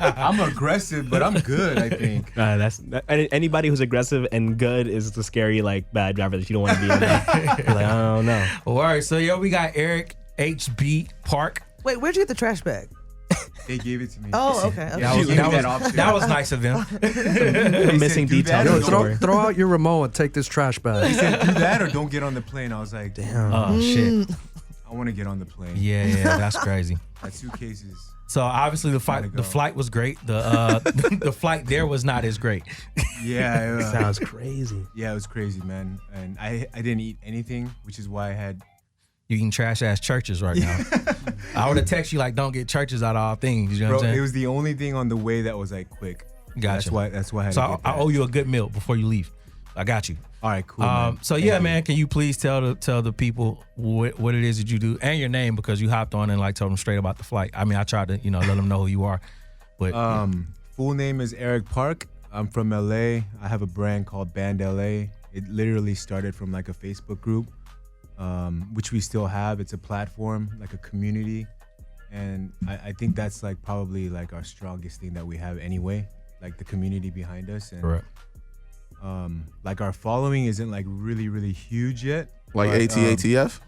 I'm aggressive, but I'm good, I think. Anybody who's aggressive and good is the scary, like, bad driver that you don't want to be in there. You're like, I don't know. All right, so we got Eric HB Park. Wait, where'd you get the trash bag? They gave it to me. Oh, okay. That was nice of them. Missing details. Throw out your remote and take this trash bag. He said, do that or don't get on the plane. I was like, damn. Oh, shit. I want to get on the plane. Yeah, that's crazy. That suitcase is... So obviously the flight was great. The flight there was not as great. Yeah. Sounds crazy. Yeah, it was crazy, man. And I didn't eat anything, which is why I had... You eating trash ass churches right now. I would have texted you like, don't get churches out of all things. You know what I'm saying? It was the only thing on the way that was like quick. Gotcha. That's why I had so to get that. I owe you a good meal before you leave. I got you. All right, cool. Man. So yeah, man, can you please tell the people what it is that you do and your name, because you hopped on and like told them straight about the flight. I mean, I tried to let them know who you are, but full name is Eric Park. I'm from LA. I have a brand called Band LA. It literally started from like a Facebook group, which we still have. It's a platform, like a community, and I think that's like probably like our strongest thing that we have anyway, like the community behind us. And correct. Like our following isn't like really, really huge yet. Like ATATF?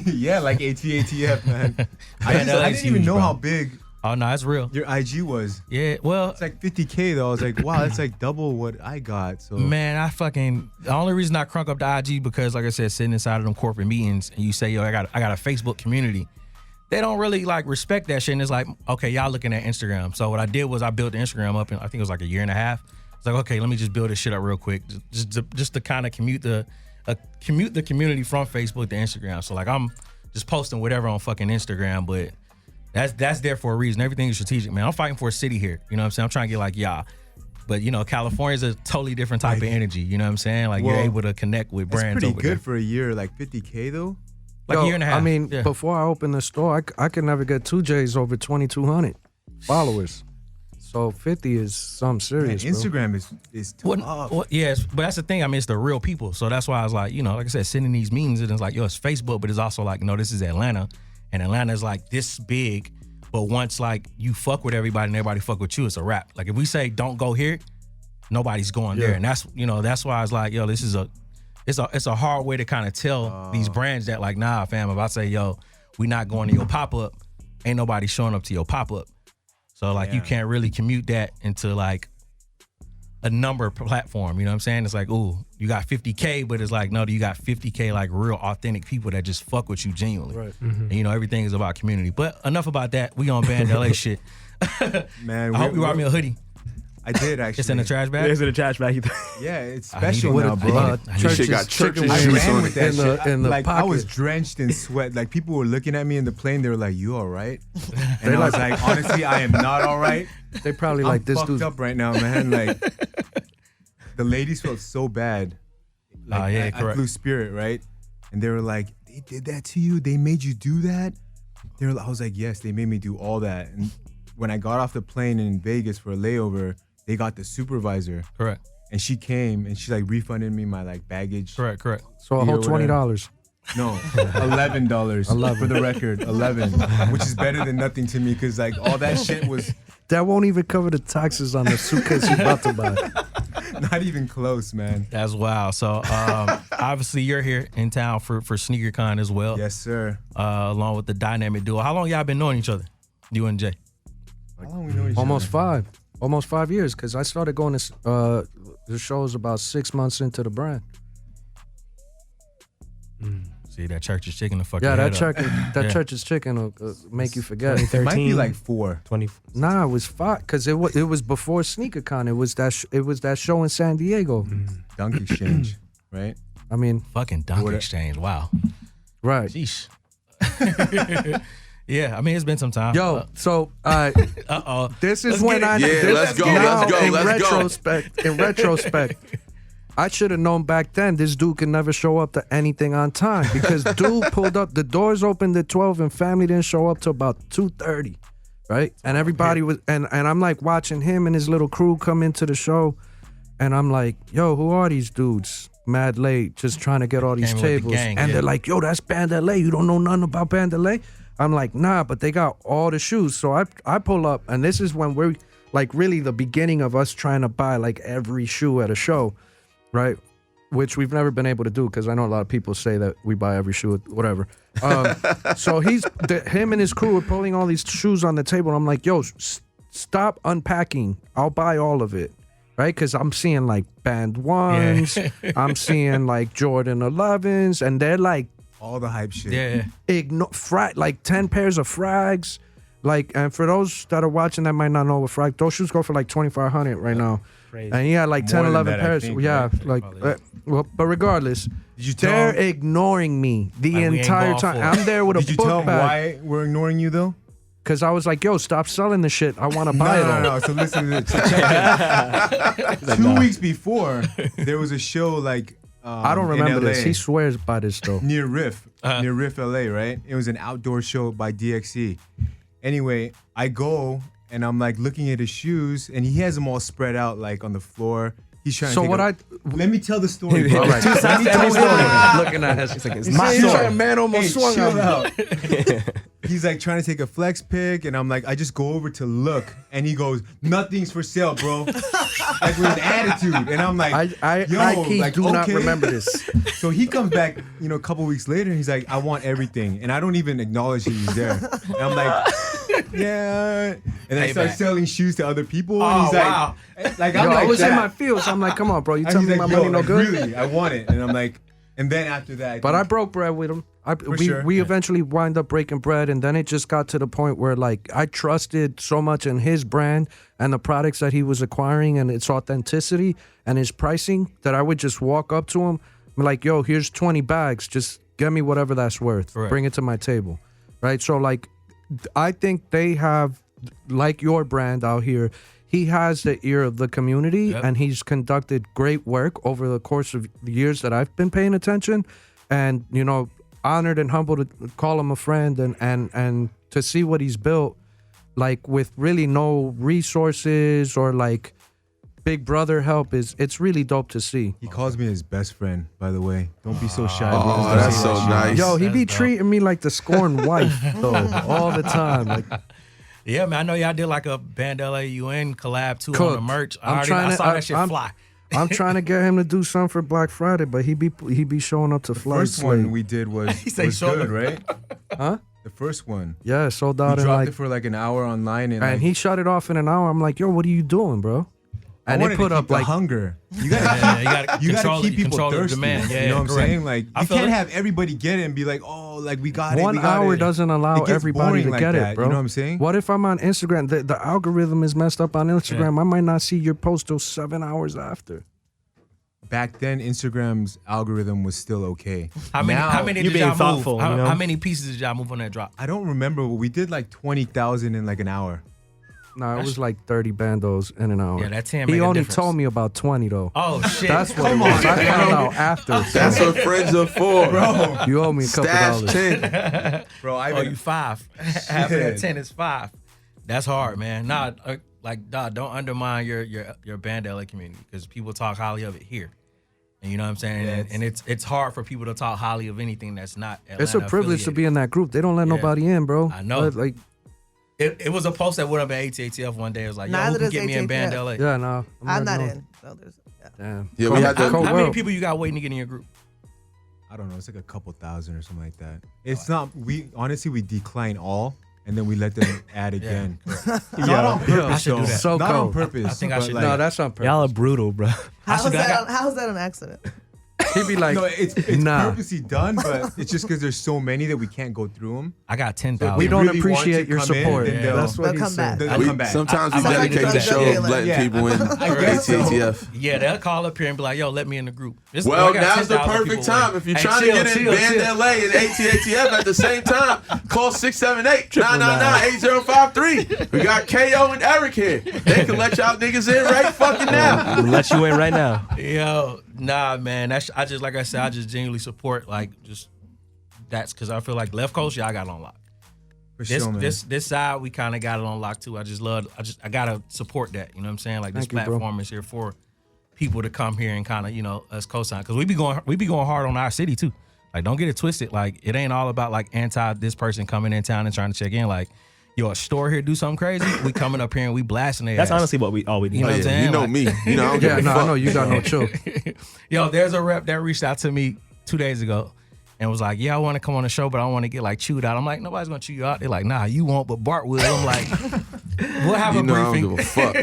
Yeah, like ATATF, man. I didn't even know how big Oh no, it's real. your IG was. Yeah, well, It's like 50K though. I was like, wow, that's like double what I got. So man, the only reason I crunk up the IG because, like I said, sitting inside of them corporate meetings and you say, yo, I got a Facebook community they don't really like respect that shit. And it's like, okay, y'all looking at Instagram. So what I did was I built the Instagram up in, I think it was like a year and a half. It's like, okay, let me just build this shit up real quick, just to kind of commute the community from Facebook to Instagram. So like I'm just posting whatever on fucking Instagram, but that's there for a reason. Everything is strategic, man. I'm fighting for a city here. You know what I'm saying? I'm trying to get like y'all. But, you know, California's a totally different type of energy. You know what I'm saying? Like, you're able to connect with brands over there. That's pretty good there. for a year, like $50K, though? Like a year and a half. I mean, before I opened the store, I could never get 2 J's over 2,200 followers. So 50 is something serious, man, Instagram is tough. Yes, but that's the thing. I mean, it's the real people. So that's why I was like, you know, like I said, sending these meetings, and it's like, yo, it's Facebook, but it's also like, no, this is Atlanta. And Atlanta's like this big. But once, like, you fuck with everybody and everybody fuck with you, it's a wrap. Like, if we say don't go here, nobody's going there. And that's, you know, that's why I was like, yo, this is it's a hard way to kind of tell these brands that, like, nah, fam, if I say, yo, we not going to your pop-up, ain't nobody showing up to your pop-up. So, like, you can't really commute that into, like, a number platform. You know what I'm saying? It's like, ooh, you got 50K, but it's like, no, you got 50K, like, real authentic people that just fuck with you genuinely. Right. And, you know, everything is about community. But enough about that. We on Band LA shit. Man, I hope you brought me a hoodie. I did, actually. It's in the trash bag? It's in the trash bag. Yeah, it's special now, bro. Church's chicken I juice ran on with it. that shit. in the like, I pocket. was drenched in sweat. Like, people were looking at me in the plane. They were like, you all right? And I was like, honestly, I am not all right. They probably I'm like this fucked dude. up right now, man. Like, the ladies felt so bad. Like, I flew Spirit, right? And they were like, they did that to you? They made you do that? I was like, yes, they made me do all that. And when I got off the plane in Vegas for a layover, they got the supervisor. Correct. And she came and she like refunded me my like baggage. Correct. So a whole $20. No, $11 for the record, 11, which is better than nothing to me because like all that shit was That won't even cover the taxes on the suitcase you're about to buy. not even close, man. That's wild. So obviously you're here in town for SneakerCon as well. Yes, sir. Along with the dynamic duo. How long y'all been knowing each other? You and Jay? How long we know each Almost other? almost 5 years, because I started going to the shows about 6 months into the brand. See, that Church's chicken to fuck Yeah, your that head up. Church's chicken will make you forget. It might be like 4. 20. Nah, it was 5, because it was before SneakerCon. It was that show in San Diego. Dunk Exchange, right? I mean, Fucking Dunk Exchange. Wow. right. Sheesh. Yeah, I mean, it's been some time. Yo, so Uh-oh. this is Let's when get it. Yeah, let's go, now, let's go, in let's go. retrospect, I should have known back then this dude could never show up to anything on time, because dude pulled up, the doors opened at 12 and family didn't show up till about 2:30, right? And everybody was, and I'm like watching him and his little crew come into the show, and I'm like, yo, who are these dudes? Mad late, just trying to get all these Came with the tables. gang, And yeah. they're like, yo, that's Band LA. You don't know nothing about Band LA? I'm like, nah, but they got all the shoes. So I pull up, and this is when we're like really the beginning of us trying to buy like every shoe at a show, right? Which we've never been able to do, because I know a lot of people say that we buy every shoe, whatever. So him and his crew are pulling all these shoes on the table. And I'm like, yo, stop unpacking. I'll buy all of it, right? Because I'm seeing like Band 1s. I'm seeing like Jordan 11s. And they're like, All the hype shit. Yeah. like 10 pairs of frags. Like, and for those that are watching that might not know what frag, those shoes go for like $2,500 right now. Crazy. And he had like 10, More than 11 that, I pairs. think, Yeah, right? like, well, but regardless, Did you tell they're him, ignoring me the Like, we ain't entire going time. for it. I'm there with a did you tell book him bag. why we're ignoring you though? Because I was like, yo, stop selling the shit. I want to buy it all. No. So listen to this. So check this. 2 weeks before, there was a show like I don't in remember LA, this. He swears by this, though. near Riff, near Riff, LA, right? It was an outdoor show by DXE. Anyway, I go and I'm like looking at his shoes, and he has them all spread out like on the floor. He's trying So to what let me tell the story, bro. Right. Let me tell the story. Looking at us. It's like, it's He's my saying- story. Man almost swung chill on me. out. He's like trying to take a flex pic, and I'm like, I just go over to look, and he goes, "Nothing's for sale, bro." Like with an attitude, and I'm like, I do not okay. remember this. So he comes back, a couple weeks later, and he's like, "I want everything," and I don't even acknowledge that he's there. And I'm like, "Yeah," and I start selling shoes to other people, and he's wow. like, Yo, I'm I like was that. in my fields. I'm like, come on, bro. You And tell he's me my like, money "Yo, no like, good? really, I want it," and I'm like, and then after that, But I broke bread with him. We eventually wind up breaking bread, and then it just got to the point where like I trusted so much in his brand and the products that he was acquiring and its authenticity and his pricing that I would just walk up to him and like, yo, here's 20 bags, just get me whatever that's worth. Right. Bring it to my table, right? So like, I think they have, like your brand out here, he has the ear of the community, and he's conducted great work over the course of the years that I've been paying attention, and you know, honored and humbled to call him a friend and to see what he's built, like with really no resources or like big brother help it's really dope to see. He calls me his best friend, by the way. Don't be so shy. Oh, that's so nice. Yo, he be treating me like the scorned wife though, all the time. Like, yeah, man, I know y'all did like a Band LA UN collab too Cooked. on the merch. I saw that shit fly. I'm trying to get him to do something for Black Friday, but he be showing up to flights. First one late. we did was good, right? Huh? The first one. Yeah, sold We out in dropped like, it for like an hour online, and and he shut it off in an hour. I'm like, yo, what are you doing, bro? I And wanted they put to keep up the like hunger. You gotta keep people control the thirsty. demand. Yeah, you know what I'm correct. saying? Like I you feel can't it. have everybody get it and be like, oh, like we got it. 1 we got hour it. doesn't allow It gets everybody boring to like get that, it, bro. You know what I'm saying? What if I'm on Instagram? The algorithm is messed up on Instagram. I might not see your post till 7 hours after. Back then, Instagram's algorithm was still okay. How many you did being y'all thoughtful, move? you know? How many pieces did y'all move on that drop? I don't remember, but we did like 20,000 in like an hour. No, it was like 30 bandos in an hour. Yeah, that 10 He made a only difference. told me about 20 though. Oh shit! That's what it was. I found out after. That's what friends are for, Bro, You owe me a couple Stash dollars. 10. bro, Oh, you 5. Half of that 10 is 5. That's hard, man. Nah, don't undermine your Band LA community because people talk highly of it here. And you know what I'm saying? Yeah, and it's hard for people to talk highly of anything that's not Atlanta It's a privilege to affiliated. be in that group. They don't let Yeah. nobody in, bro. I know. Like, It was a post that went up at ATATF one day. It was like, yo, Neither who can does get me in Band ATATF. LA? yeah, no. I'm not doing- in. So there's, Damn. Yeah, we had to. Cold How many world. people you got waiting to get in your group? I don't know. It's like a couple thousand or something like that. It's not. We honestly we decline all, and then we let them add again. Not on purpose. I should do though. that. So Not on cold. purpose. I think I but should like, No, that's on purpose. Y'all are brutal, bro. how's that an accident? He'd be like, no, it's nah. purposely done, but it's just because there's so many that we can't go through them. I got 10,000. we don't really want appreciate to your come in, support. then they'll- That's what They'll he come said. back. They'll come back. Sometimes we I- dedicate the I- show I- of letting yeah, people in I guess so. ATATF. Yeah, they'll call up here and be like, yo, let me in the group. Well, I got now's the 10,000 perfect people time. waiting. If you're Hey, trying chill, to get in chill, Band chill. LA and ATATF at the same time, call 678-999-8053. We got KO and Eric here. They can let y'all niggas in right fucking now. I'm gonna let you in right now. Yo, nah, man. That's I just like I said, I just genuinely support that's because I feel like left coast, y'all got it on lock. For This sure, man. this side, we kind of got it on lock too. I gotta support that. You know what I'm saying? Like this Thank you, bro. platform is here for people to come here and kind of us co-sign because we be going hard on our city too. Like don't get it twisted. Like it ain't all about like anti this person coming in town and trying to check in. Like yo, a store here do something crazy. We coming up here and we blasting their That's ass. honestly all we do. You know what I'm saying? You know Like- me. You know, I don't give Yeah, a no, fuck. I know you got no chill. Yo, there's a rep that reached out to me 2 days ago and was like, yeah, I want to come on the show, but I don't want to get like chewed out. I'm like, nobody's going to chew you out. They're like, nah, you won't, but Bart will. I'm like, we'll have You a know, I briefing. don't give a fuck.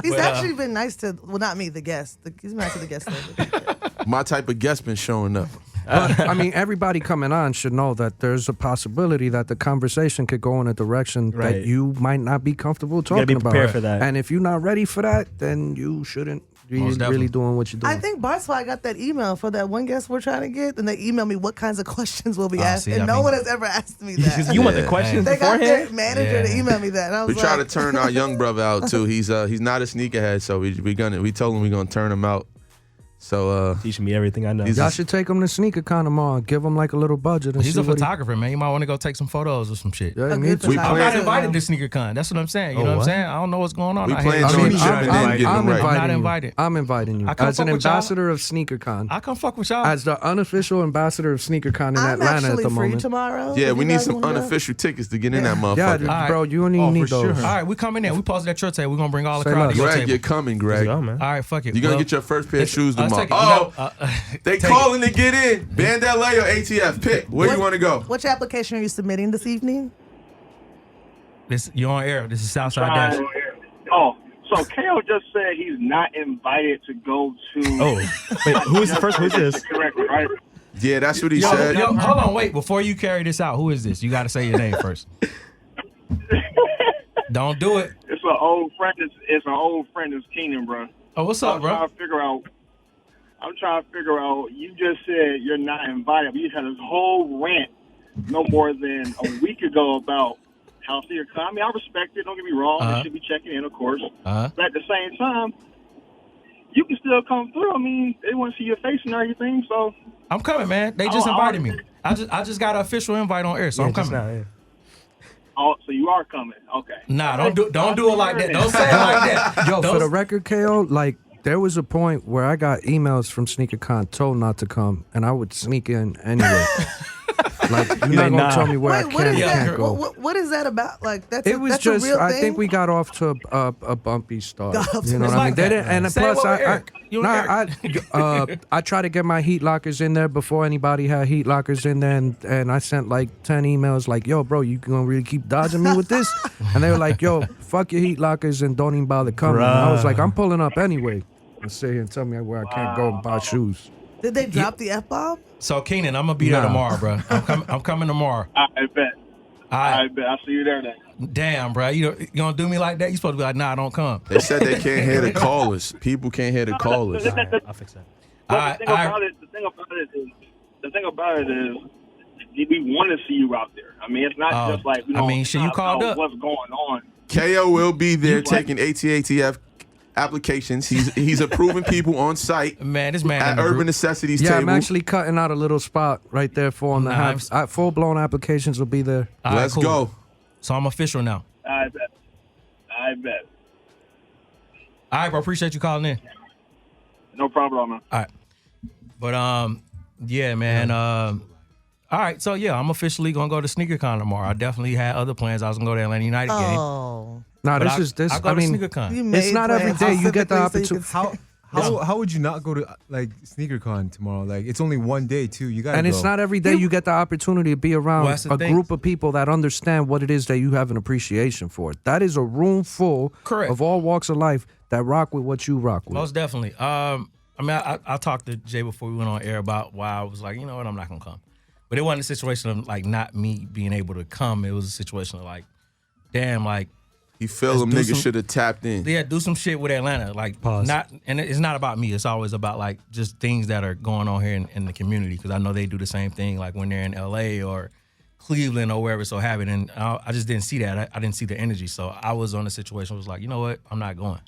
He's But, actually been nice to, well, not me, the guest. He's been nice to the guest. My type of guest been showing up. But I mean, everybody coming on should know that there's a possibility that the conversation could go in a direction Right. that you might not be comfortable gotta talking be prepared about. for that. And if you're not ready for that, then you shouldn't be Most definitely. really doing what you're doing. I think Bart's why I got that email for that one guest we're trying to get, and they emailed me what kinds of questions will be asked, see, and I no mean- one has ever asked me that. You want the questions They got their beforehand? manager to Yeah. email me that, and I We was try like, to turn our young brother out too. He's not a sneakerhead, so we told him we're gonna turn him out. So Teaching me everything I know. He's Y'all should take him to SneakerCon tomorrow. Give him like a little budget. And He's see a what he- photographer, man. You might want to go take some photos or some shit. Yeah, a me good too. We I'm plan- not photographer. invited to SneakerCon. That's what I'm saying. You know what I'm what? saying? I don't know what's going on. we out plan here. I mean, joint tripping and then getting I'm them right. inviting Not you. invited. I'm inviting you I come as an fuck with y'all. ambassador of SneakerCon. I come fuck with y'all. As the unofficial ambassador of SneakerCon in I'm Atlanta at actually the free moment. tomorrow. Yeah, if we you need guys some wanna go. unofficial tickets to get in that Yeah, motherfucker. All right. bro, you don't even need for those. sure. All right, we coming in. We posted at your table. We're gonna bring all the Say crowd less. to your Greg, table. you're coming, Let's Greg. go, man. All right, fuck it. You're gonna Well, get your first pair of shoes let's tomorrow. take it. They take calling to get in. Band LA or ATF? Pick. Where you want to go? Which application are you submitting this evening? You're on air. This is Southside Dash. Oh, so KO just said he's not invited to go to. Oh, wait, who's the first? Who's this? Correct, right? Yeah, that's what he Yo, said. hold on, wait. Before you carry this out, who is this? You got to say your name first. Don't do it. It's an old friend. It's an old friend. It's Keenan, bro. Oh, what's up, bro? I'm trying to figure out. You just said you're not invited. You had this whole rant no more than a week ago about how senior con. I mean, I respect it. Don't get me wrong. They should be checking in, of course. But at the same time, you can still come through. I mean, they want to see your face and everything. So I'm coming, man. They just invited me. I just got an official invite on air, so I'm coming. Oh, so you are coming? Okay. Nah, don't do it like that. Don't say it like that. Yo, for the record, KO, like there was a point where I got emails from SneakerCon told not to come, and I would sneak in anyway. Like you're not gonna tell me where I can't go. What is that about? Like that's it was that's just a real I thing? think we got off to a bumpy start. You know what I mean? like They that. didn't, and Say plus what, Eric? I try to get my heat lockers in there before anybody had heat lockers in there, and I sent like 10 emails like, yo, bro, you gonna really keep dodging me with this? And they were like, yo, fuck your heat lockers and don't even bother coming. And I was like, I'm pulling up anyway. And sit here and tell me where I can't go and buy shoes. Did they drop the F-bomb? So Keenan, I'm gonna be there tomorrow, bro. I'm coming tomorrow. I bet. I bet. I'll see you there then. Damn, bro. You gonna do me like that? You supposed to be like, nah, don't come. They said they can't hear the callers. People can't hear the callers. I'll fix that. The thing about it is, we want to see you out there. I mean, it's not just like you called up. What's going on? KO will be there taking ATATF applications. He's approving people on site. Man, this man at Urban Necessities yeah, table. I'm actually cutting out a little spot right there for him to have. Full-blown applications will be there. Let's go. So I'm official now. I bet. All right, bro. Appreciate you calling in. No problem, man. All right. But, yeah, man. All right. So, yeah, I'm officially going to go to SneakerCon tomorrow. I definitely had other plans. I was going to go to the Atlanta United game. Oh. No, But I mean, SneakerCon. it's not every day you get the opportunity. How would you not go to like SneakerCon tomorrow? Like it's only one day too. You got And it's not every day you get the opportunity to be around a thing. group of people that understand what it is that you have an appreciation for. That is a room full of all walks of life that rock with what you rock with. Most definitely. I mean, I talked to Jay before we went on air about why I was like, you know what, I'm not gonna come. But it wasn't a situation of like not me being able to come. It was a situation of like, damn, like. He feel them niggas should have tapped in. Yeah, do some shit with Atlanta. Like, and it's not about me. It's always about like just things that are going on here in the community. Because I know they do the same thing, like when they're in LA or Cleveland or wherever so have it. And I just didn't see that. I didn't see the energy. So I was on a situation. Was like, you know what? I'm not going.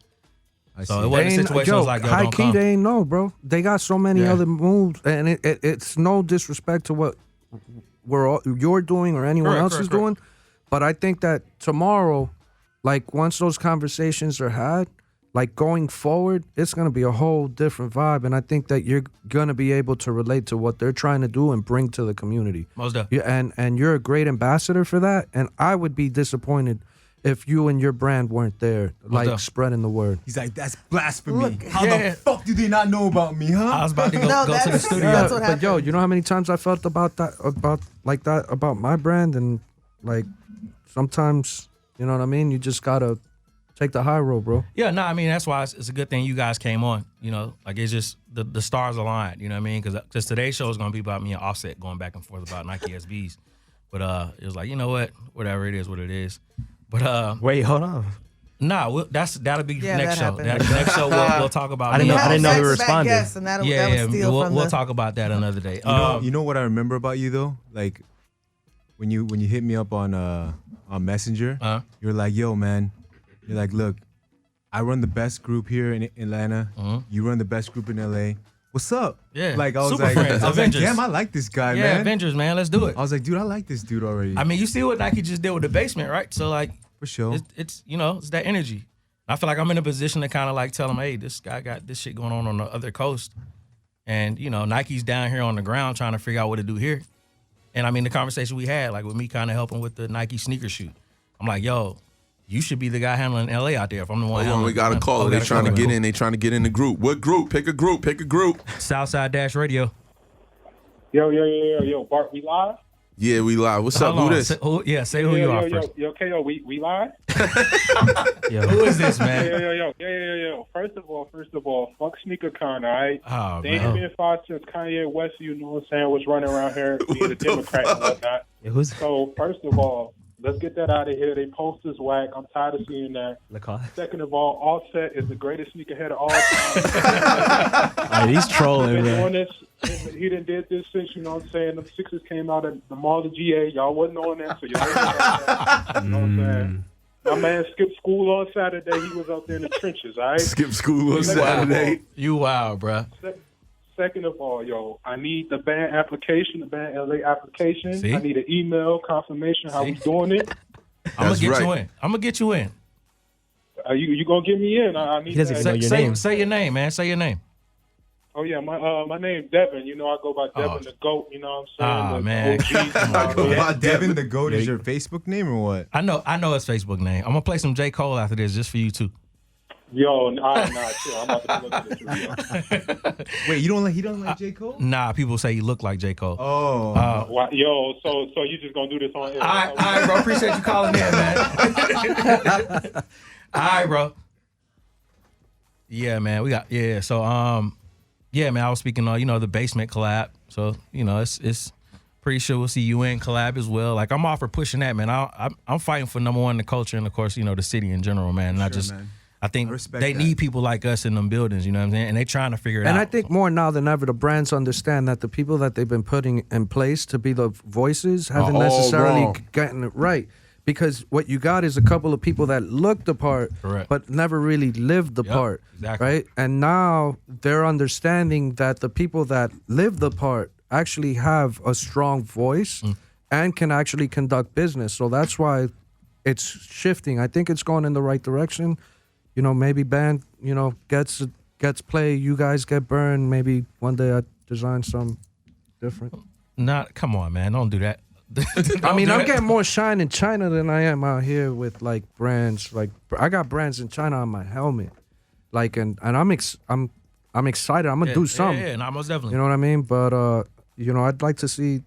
So it wasn't a situation. Was like, yo, high don't key, come. they ain't know, bro. They got so many other moves, and it's no disrespect to what you're doing or anyone else is doing. But I think that tomorrow. Like, once those conversations are had, like, going forward, it's going to be a whole different vibe. And I think that you're going to be able to relate to what they're trying to do and bring to the community. Most definitely. And you're a great ambassador for that. And I would be disappointed if you and your brand weren't there, like, spreading the word. He's like, that's blasphemy. How the fuck do they not know about me, huh? I was about to go to the studio. That's what but, yo, you know how many times I felt about my brand? And, like, sometimes... You know what I mean? You just gotta take the high road, bro. Yeah, no, I mean, that's why it's a good thing you guys came on. You know, like it's just the stars aligned. You know what I mean? Because today's show is gonna be about me and Offset going back and forth about Nike SBs. But it was like, you know what? Whatever it is, what it is. But wait, hold on. Nah, that'll be next show. Next show we'll talk about. I didn't know we responded. We'll talk about that another day. You know what I remember about you though? Like when you hit me up on Messenger, you're like, yo, man. You're like, look, I run the best group here in Atlanta. You run the best group in LA. What's up? Yeah. Like, I was Super like, friends. damn, I like this guy, man. Yeah, Avengers, man. Let's do it. I was like, dude, I like this dude already. I mean, you see what Nike just did with the basement, right? So, like, for sure. It's it's that energy. I feel like I'm in a position to kind of like tell them, hey, this guy got this shit going on the other coast. And, Nike's down here on the ground trying to figure out what to do here. And I mean, the conversation we had, like with me kind of helping with the Nike sneaker shoot. I'm like, yo, you should be the guy handling LA out there if I'm the one handling. We got a caller. They trying to get in. They trying to get in the group. What group? Pick a group. Southside Dash Radio. Yo, Bart, we live? Yeah, we live. What's up? Hold Who on. this? Say who you are first. Yo, KO, we live? Who is this, man? Yo. First of all, fuck SneakerCon, all right? Oh, They ain't man. been fought since Kanye West, you know what I'm saying, was running around here being a Democrat and whatnot. So, first of all, let's get that out of here. They posters whack. I'm tired of seeing that. Second of all, Offset is the greatest sneakerhead of all time. He's trolling, man. He done did this since, you know what I'm saying, the Sixers came out at the Mall of GA. Y'all wasn't on that, so y'all wasn't on that. You know what I'm saying? My man skipped school on Saturday. He was out there in the trenches, all right? Skip school on Saturday. You wild, bruh. Second of all, yo, I need the band application, the band LA application. See? I need an email confirmation how we doing it. I'm gonna get you in. I'm gonna get you in. You gonna get me in? I need He doesn't that. even know your name. Say your name, man. Say your name. Oh yeah, my name's Devin. You know, I go by Devin the Goat. You know what I'm saying? Man. Devin the Goat is your Facebook name or what? I know his Facebook name. I'm gonna play some J. Cole after this just for you too. Yo, nah, chill. I'm about to look at this video. Wait, he don't like J. Cole? Nah, people say you look like J. Cole. Oh. Wow, yo, so you just gonna do this on air? All right, bro. Appreciate you calling in, man. All right, bro. Yeah, man. So, yeah, man. I was speaking on, the Basement collab. So, it's pretty sure we'll see you in collab as well. Like, I'm all for pushing that, man. I'm fighting for number one, the culture, and of course, the city in general, man. And man. I think they need people like us in them buildings, you know what I'm saying? And they trying to figure it out. And I think more now than ever, the brands understand that the people that they've been putting in place to be the voices haven't necessarily gotten it right. Because what you got is a couple of people that look the part, but never really lived the part, right? And now they're understanding that the people that live the part actually have a strong voice and can actually conduct business. So that's why it's shifting. I think it's going in the right direction. Maybe band, gets play. You guys get burned. Maybe one day I design something different. Come on, man. Don't do that. I'm getting more shine in China than I am out here with like brands. Like I got brands in China on my helmet. Like and I'm excited. I'm gonna do something. Yeah, most definitely. You know what I mean? But I'd like to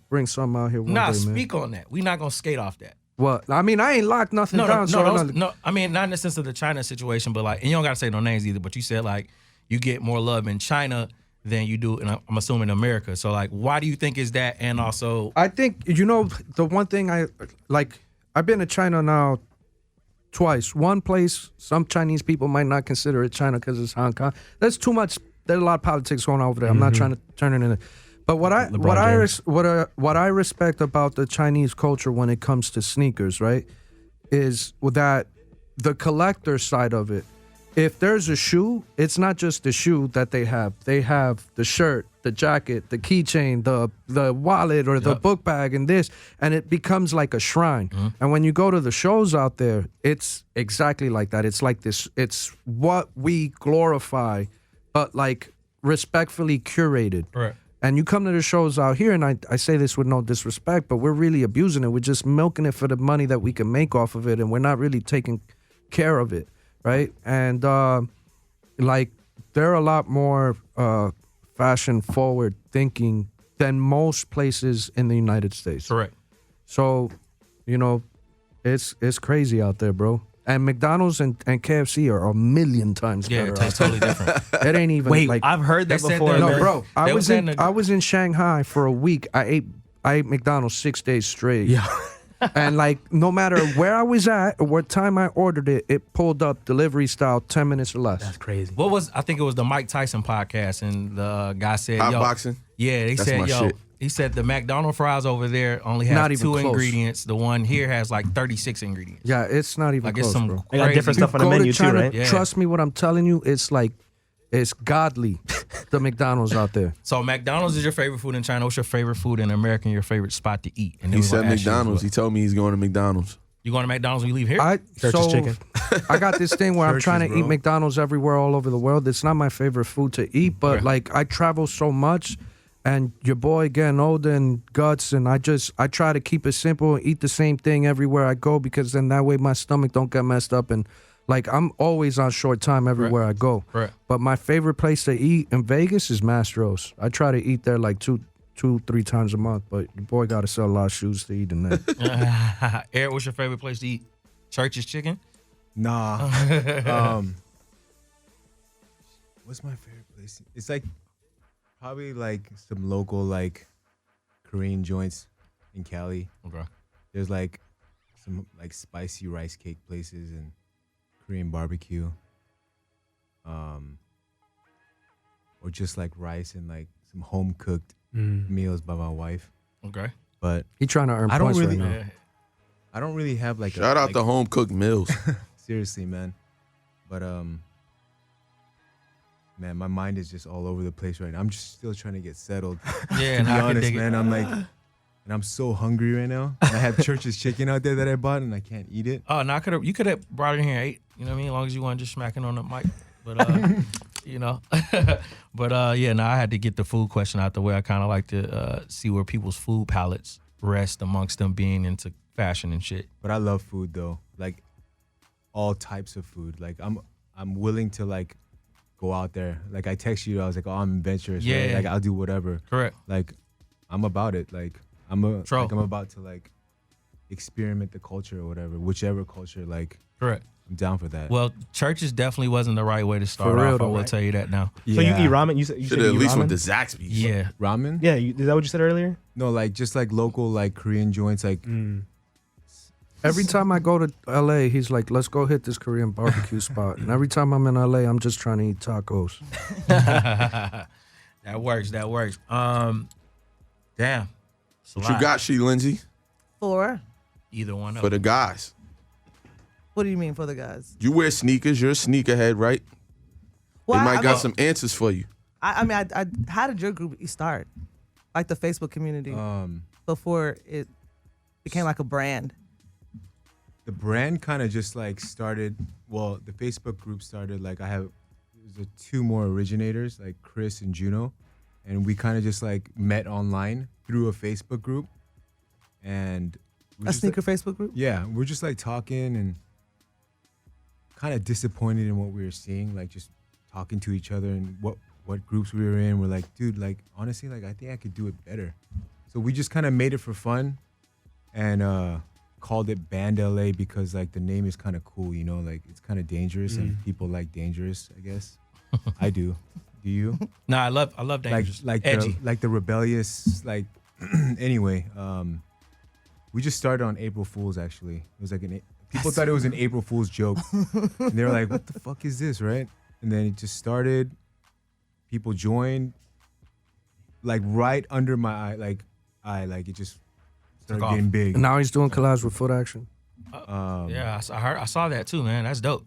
bring something out here one day, man. Speak on that. We're not gonna skate off that. Well, I ain't locked nothing down. No. I mean, not in the sense of the China situation, but and you don't gotta say no names either. But you said you get more love in China than you do, and I'm assuming America. So why do you think is that? And also, I think the one thing I've been to China now twice. One place, some Chinese people might not consider it China because it's Hong Kong. There's too much. There's a lot of politics going on over there. I'm not trying to turn it into. But what I respect about the Chinese culture when it comes to sneakers, right, is that the collector side of it. If there's a shoe, it's not just the shoe that they have. They have the shirt, the jacket, the keychain, the wallet or the book bag and this, and it becomes like a shrine. And when you go to the shows out there, it's exactly like that. It's like this. It's what we glorify, but respectfully curated. Right. And you come to the shows out here, and I say this with no disrespect, but we're really abusing it. We're just milking it for the money that we can make off of it, and we're not really taking care of it, right? And, they're a lot more fashion-forward thinking than most places in the United States. Correct. So, it's crazy out there, bro. And McDonald's and KFC are a million times better. Yeah, it tastes totally different. It ain't even Wait, I've heard that before. No, bro. I was in Shanghai for a week. I ate McDonald's 6 days straight. Yeah. And no matter where I was at or what time I ordered it, it pulled up delivery style 10 minutes or less. That's crazy. I think it was the Mike Tyson podcast, and the guy said, Hot boxing? Yeah, they That's said, my shit. He said the McDonald's fries over there only have Not even 2 close. ingredients. The one here has 36 ingredients. Yeah, it's not even close, it's some bro. They got different stuff on the Go to menu China, too, right? Yeah. Trust me, what I'm telling you, it's godly, the McDonald's out there. So McDonald's is your favorite food in China. What's your favorite food in America and your favorite spot to eat? And then He we're said gonna ask you as McDonald's. well. He told me he's going to McDonald's. You going to McDonald's when you leave here? Church's chicken. I got this thing where I'm Churches, trying to eat bro. McDonald's everywhere all over the world. It's not my favorite food to eat, but I travel so much, and your boy getting older and guts, and I try to keep it simple and eat the same thing everywhere I go, because then that way my stomach don't get messed up, and I'm always on short time everywhere I go. Right. But my favorite place to eat in Vegas is Mastro's. I try to eat there two 2-3 times a month, but your boy got to sell a lot of shoes to eat in there. Eric, what's your favorite place to eat? Church's Chicken? Nah. What's my favorite place? It's like probably like some local like Korean joints in Cali. Okay. There's like some like spicy rice cake places and Korean barbecue. Or just like rice and like some home cooked meals by my wife. Okay. But he trying to earn points right now. I don't really have like Shout out to home cooked meals. Seriously, man. But man, my mind is just all over the place right now. I'm just still trying to get settled. Yeah, to be I can honest, dig it. man. I'm like, and I'm so hungry right now. I have Church's Chicken out there that I bought, and I can't eat it. Oh, no, you could have brought it in here and ate. You know what I mean? As long as you weren't just smacking on the mic. But, you know. But, yeah, no, I had to get the food question out the way. I kind of like to see where people's food palates rest amongst them being into fashion and shit. But I love food, though. Like, all types of food. Like, I'm willing to, like, go out there. Like, I text you, I was like, oh, I'm adventurous. Yeah. Right? Like, I'll do whatever. Correct. Like, I'm about it. Like, I'm about to, like, experiment the culture or whatever. Whichever culture, like. Correct. I'm down for that. Well, churches definitely wasn't the right way to start real off. though, I will right? tell you that now. So you eat ramen? You said Should you have at eat least ramen? went to Zaxby's. Yeah. Ramen? Yeah, is that what you said earlier? No, like just like local like Korean joints. Like Every time I go to LA, he's like, let's go hit this Korean barbecue spot. And every time I'm in LA, I'm just trying to eat tacos. That works. Damn. It's a What you lot. got, She Lindsay? 4. Either one of For them. the guys. What do you mean for the guys? You wear sneakers. You're a sneakerhead, right? Well, they might I got mean- some answers for you. I mean, how did your group start? Like the Facebook community before it became like a brand. the brand kind of just like started. Well, the Facebook group started like there's 2 more originators, like Chris and Juno, and we kind of just like met online through a Facebook group, and A sneaker Facebook group? Yeah, we're just like talking and kind of disappointed in what we were seeing, like just talking to each other and what groups we were in. We're like, dude, like honestly, like I think I could do it better. So we just kind of made it for fun and called it Band LA because like the name is kind of cool, you know, like it's kind of dangerous and people like dangerous, I guess. I do. Do you? No, I love dangerous. Like edgy. the rebellious, like anyway, we just started on April Fool's actually. It was like people thought it was an April Fool's joke. And they were like, what the fuck is this, right? And then it just started. People joined. Like right under my eye, like it just started getting big. And now he's doing collabs with Foot Action. Yeah, I saw that too, man. That's dope.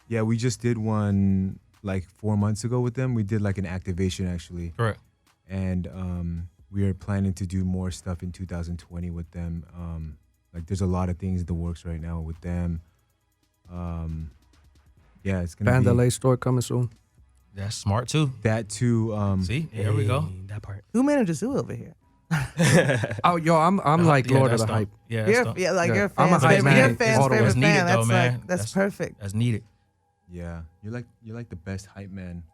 Yeah, we just did one like 4 months ago with them. We did like an activation actually. Correct. And we are planning to do more stuff in 2020 with them. Like there's a lot of things in the works right now with them. Yeah, it's gonna Band be LA store coming soon. That's smart too. That too. See, here we go. That part. Who manages who over here? Oh, yo, I'm like yeah, Lord of that's the dope. Hype. Yeah, that's dope. You're Yeah. your I'm a fans' hype favorite. man. Your fans' All the way. favorite That's needed, fan. though, That's man. like that's perfect. That's needed. Yeah, you're like the best hype man.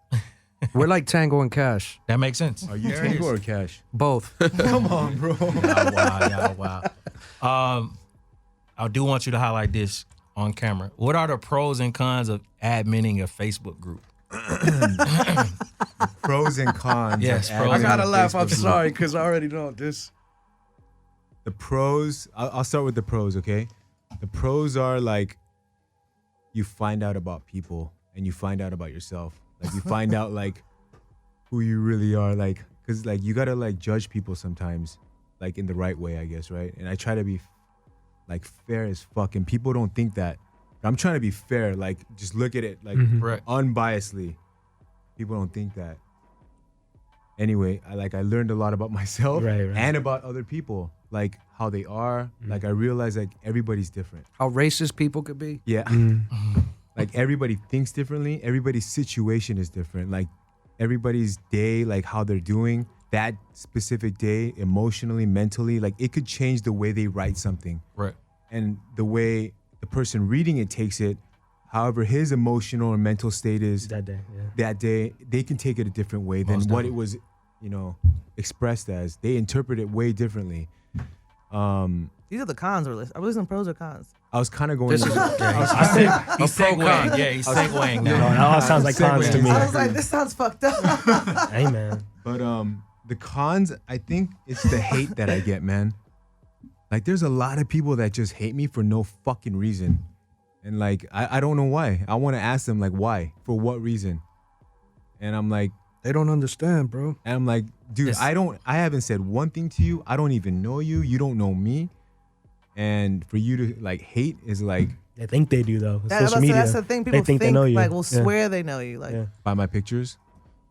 We're like Tango and Cash. That makes sense. Are you There it Tango is. or Cash? Both. Come on, bro. Wow. I do want you to highlight this on camera. What are the pros and cons of adminning a Facebook group? Pros and cons. Yes, of pros admin and- I gotta a laugh. I'm Facebook group. sorry, because I already know this. The pros, I'll start with the pros, okay? The pros are like you find out about people and you find out about yourself. Like you find out like who you really are, like, cause like you gotta like judge people sometimes, like in the right way, I guess, right? And I try to be like fair as fuck, and people don't think that. But I'm trying to be fair, like just look at it like Right. unbiasedly. People don't think that. Anyway, I learned a lot about myself Right. and about other people, like how they are. Like I realized like everybody's different. How racist people could be. Yeah. Like everybody thinks differently. Everybody's situation is different. Like everybody's day, like how they're doing that specific day, emotionally, mentally, like it could change the way they write something. Right. And the way the person reading it takes it, however his emotional or mental state is That day, yeah. that day, they can take it a different way than Most what it was expressed as. They interpret it way differently. These are the cons we're listening. Are we listening pros or cons? I was kind of going. He's segueing. Yeah, he's segueing now. That all sounds like cons to me. I was like, this sounds fucked up. Hey, man. But the cons, I think it's the hate that I get, man. Like, there's a lot of people that just hate me for no fucking reason. And, like, I don't know why. I want to ask them, like, why? For what reason? And I'm like... They don't understand, bro. And I'm like, dude, I haven't said one thing to you. I don't even know you. You don't know me. And for you to, like, hate is, like... They think they do, though. Social media. That's the thing. People think they know you. Like, will swear they know you. Like, by my pictures?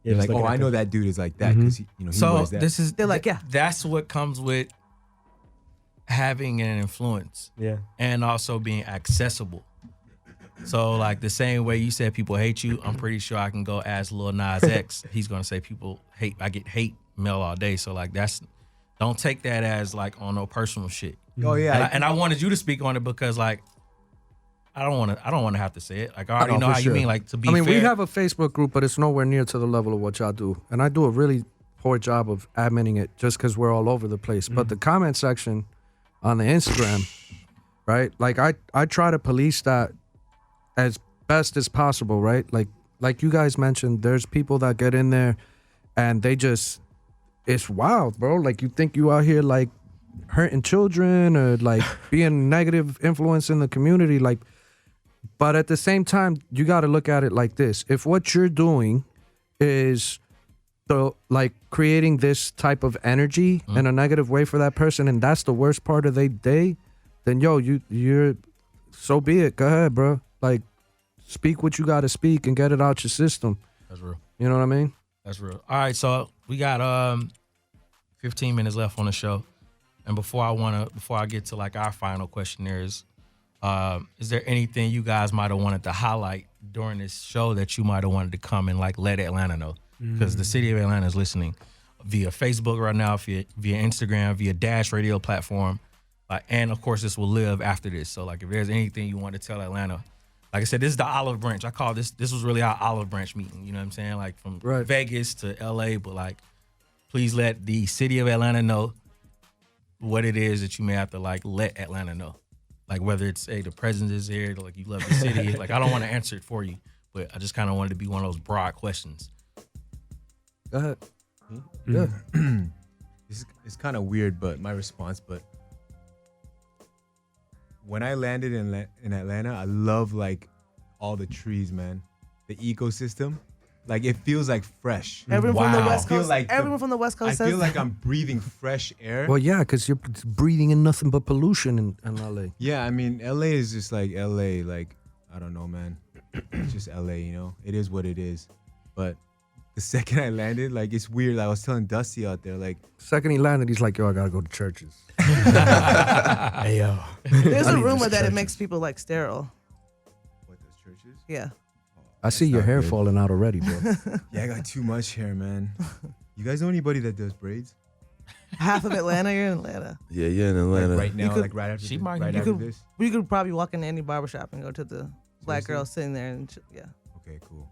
Yeah, like, oh, I know that dude is like that because he wears that. They're like, yeah. That's what comes with having an influence. Yeah. And also being accessible. So, like, the same way you said people hate you, I'm pretty sure I can go ask Lil Nas X. He's going to say I get hate mail all day. So, like, don't take that as, like, on no personal shit. Oh, yeah. And I wanted you to speak on it because, like, I don't want to have to say it. Like, I already know how you mean, like, to be fair. we have a Facebook group, but it's nowhere near to the level of what y'all do. And I do a really poor job of adminning it just because we're all over the place. But the comment section on the Instagram, right? Like, I try to police that as best as possible, right? Like you guys mentioned, there's people that get in there and they just, it's wild, bro. Like, you think you out here, like, hurting children or, like, being negative influence in the community, like, but at the same time, you got to look at it like this. If what you're doing is creating this type of energy in a negative way for that person, and that's the worst part of their day, then you're so be it. Go ahead, bro. Like, speak what you got to speak and get it out your system. That's real. You know what I mean? That's real. All right, so we got 15 minutes left on the show, and before I get to, like, our final questionnaires. Is there anything you guys might have wanted to highlight during this show that you might have wanted to come and, like, let Atlanta know? Because the city of Atlanta is listening via Facebook right now, via Instagram, via Dash Radio platform. And, of course, this will live after this. So, like, if there's anything you want to tell Atlanta, like I said, this is the olive branch. I call this was really our olive branch meeting. You know what I'm saying? Like, from Vegas to L.A., but, like, please let the city of Atlanta know what it is that you may have to, like, let Atlanta know. Like, whether it's, hey, the president is here, like, you love the city. Like, I don't want to answer it for you, but I just kind of wanted to be one of those broad questions. Go ahead. Yeah. It's kind of weird, but my response, but when I landed in Atlanta, I love, like, all the trees, man. The ecosystem. Like, it feels like fresh. Everyone from the West Coast. Everyone from the West Coast. I feel like I'm breathing fresh air. Well, yeah, because you're breathing in nothing but pollution in LA. Yeah, I mean, LA is just like LA. Like, I don't know, man. It's just LA, you know? It is what it is. But the second I landed, like, it's weird. I was telling Dusty out there, like... Second he landed, he's like, yo, I gotta go to churches. Hey, yo. There's a rumor that it makes people, like, sterile. What, those churches? Yeah. I see your hair falling out already, bro. Yeah, I got too much hair, man. You guys know anybody that does braids? Half of Atlanta, you're in Atlanta. Yeah, you're in Atlanta. Like right now, like right after this? You could probably walk into any barbershop and go to the black girl sitting there and yeah. Okay, cool.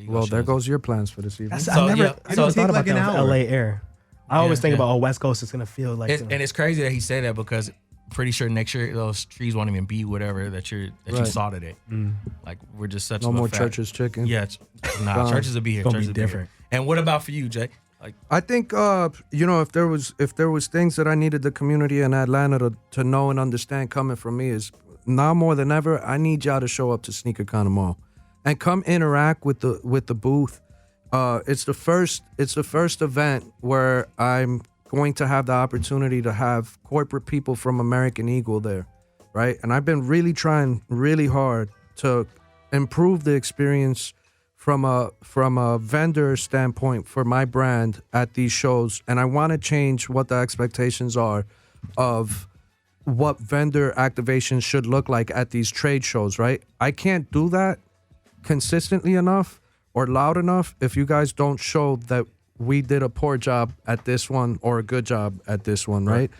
Well, there goes your plans for this evening. I never thought about like that with LA air. I always think about, West Coast is going to feel like... And it's crazy that he said that because pretty sure next year those trees won't even be whatever that you saw today. Like, we're just such no more churches chicken. Yeah, churches will be here. Churches will be different. And what about for you, Jay? Like, I think if there was things that I needed the community in Atlanta to know and understand coming from me is now more than ever, I need y'all to show up to SneakerCon tomorrow and come interact with the booth. It's the first event where I'm going to have the opportunity to have corporate people from American Eagle there, right? And I've been really trying really hard to improve the experience from a vendor standpoint for my brand at these shows, and I want to change what the expectations are of what vendor activation should look like at these trade shows, right? I can't do that consistently enough or loud enough if you guys don't show that we did a poor job at this one or a good job at this one, right?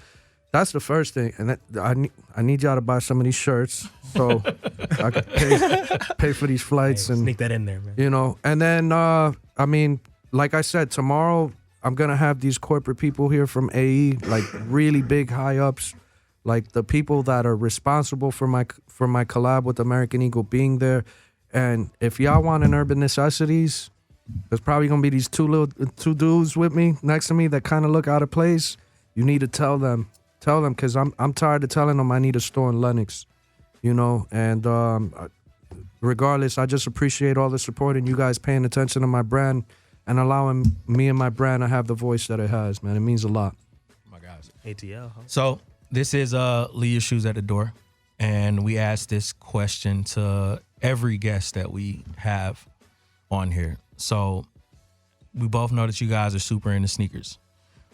That's the first thing, and I need y'all to buy some of these shirts so I can pay for these flights and sneak that in there, man. You know, and then I mean, like I said, tomorrow I'm gonna have these corporate people here from AE, like really big high ups, like the people that are responsible for my collab with American Eagle being there. And if y'all want an Urban Necessities, there's probably gonna be these two dudes with me next to me that kind of look out of place. You need to tell them, because I'm tired of telling them I need a store in Lenox, you know. And regardless, I just appreciate all the support and you guys paying attention to my brand and allowing me and my brand to have the voice that it has, man. It means a lot. Oh my gosh. ATL. Huh? So this is Leave Your Shoes at the Door, and we ask this question to every guest that we have on here. So we both know that you guys are super into sneakers.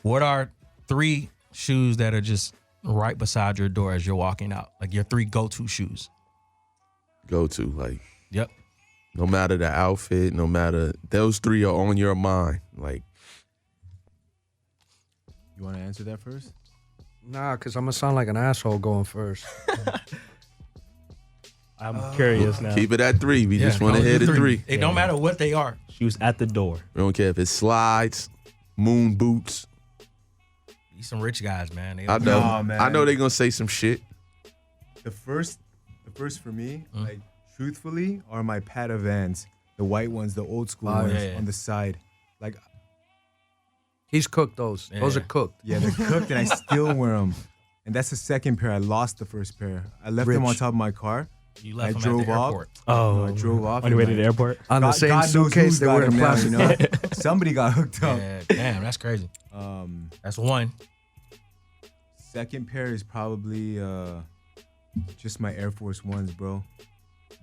What are 3 shoes that are just right beside your door as you're walking out? Like your 3 go-to shoes. Go-to, like. Yep. No matter the outfit, no matter, those 3 are on your mind. Like. You want to answer that first? Nah, because I'm going to sound like an asshole going first. I'm curious now. Keep it at 3. We just want to hit at 3. It don't matter what they are. Shoes at the door. We don't care if it's slides, moon boots. These some rich guys, man. I know. Oh, man. I know they're going to say some shit. The first for me, like, truthfully, are my Pata Vans. The white ones, the old school ones on the side. Like, he's cooked those. Yeah. Those are cooked. Yeah, they're cooked, and I still wear them. And that's the second pair. I lost the first pair. I left them on top of my car. You left them at the airport. Oh, I drove off. On your way to the airport? On the same suitcase they were in plastic. You know? Somebody got hooked up. Yeah, damn, that's crazy. That's 1. Second pair is probably just my Air Force Ones, bro.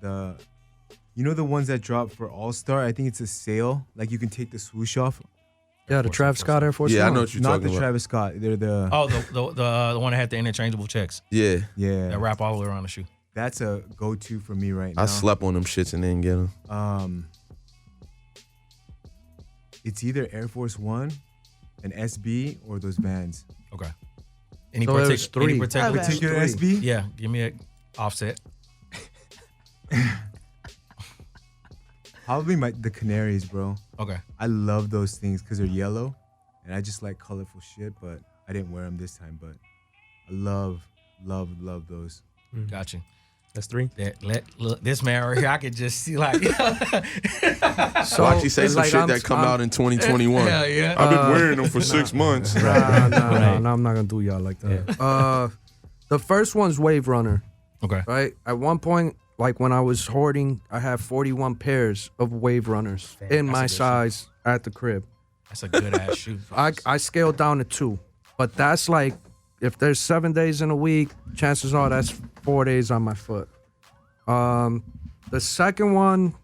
You know the ones that drop for All-Star? I think it's a sale. Like you can take the swoosh off. Yeah, the Travis Scott Air Force Ones. Yeah, I know what you're talking about. Not the Travis Scott. They're the... Oh, the one that had the interchangeable checks. Yeah. Yeah. That wrap all the way around the shoe. That's a go-to for me right now. I slept on them shits and didn't get them. It's either Air Force One, an SB, or those Vans. Okay. Any So there's 3. Any Particular SB? Yeah, give me an offset. Probably the Canaries, bro. Okay. I love those things because they're yellow, and I just like colorful shit, but I didn't wear them this time, but I love those. Got you. That's 3. Look, this man right here, I could just see like. So watch you say some like shit that come out in 2021. Yeah. I've been wearing them for 6 months. No, I'm not gonna do y'all like that. Yeah. The first one's Wave Runner. Okay. Right. At one point, like when I was hoarding, I had 41 pairs of Wave Runners in my size at the crib. That's a good ass shoe. I scaled down to 2, but that's like if there's 7 days in a week, chances are that's 4 days on my foot. The second one,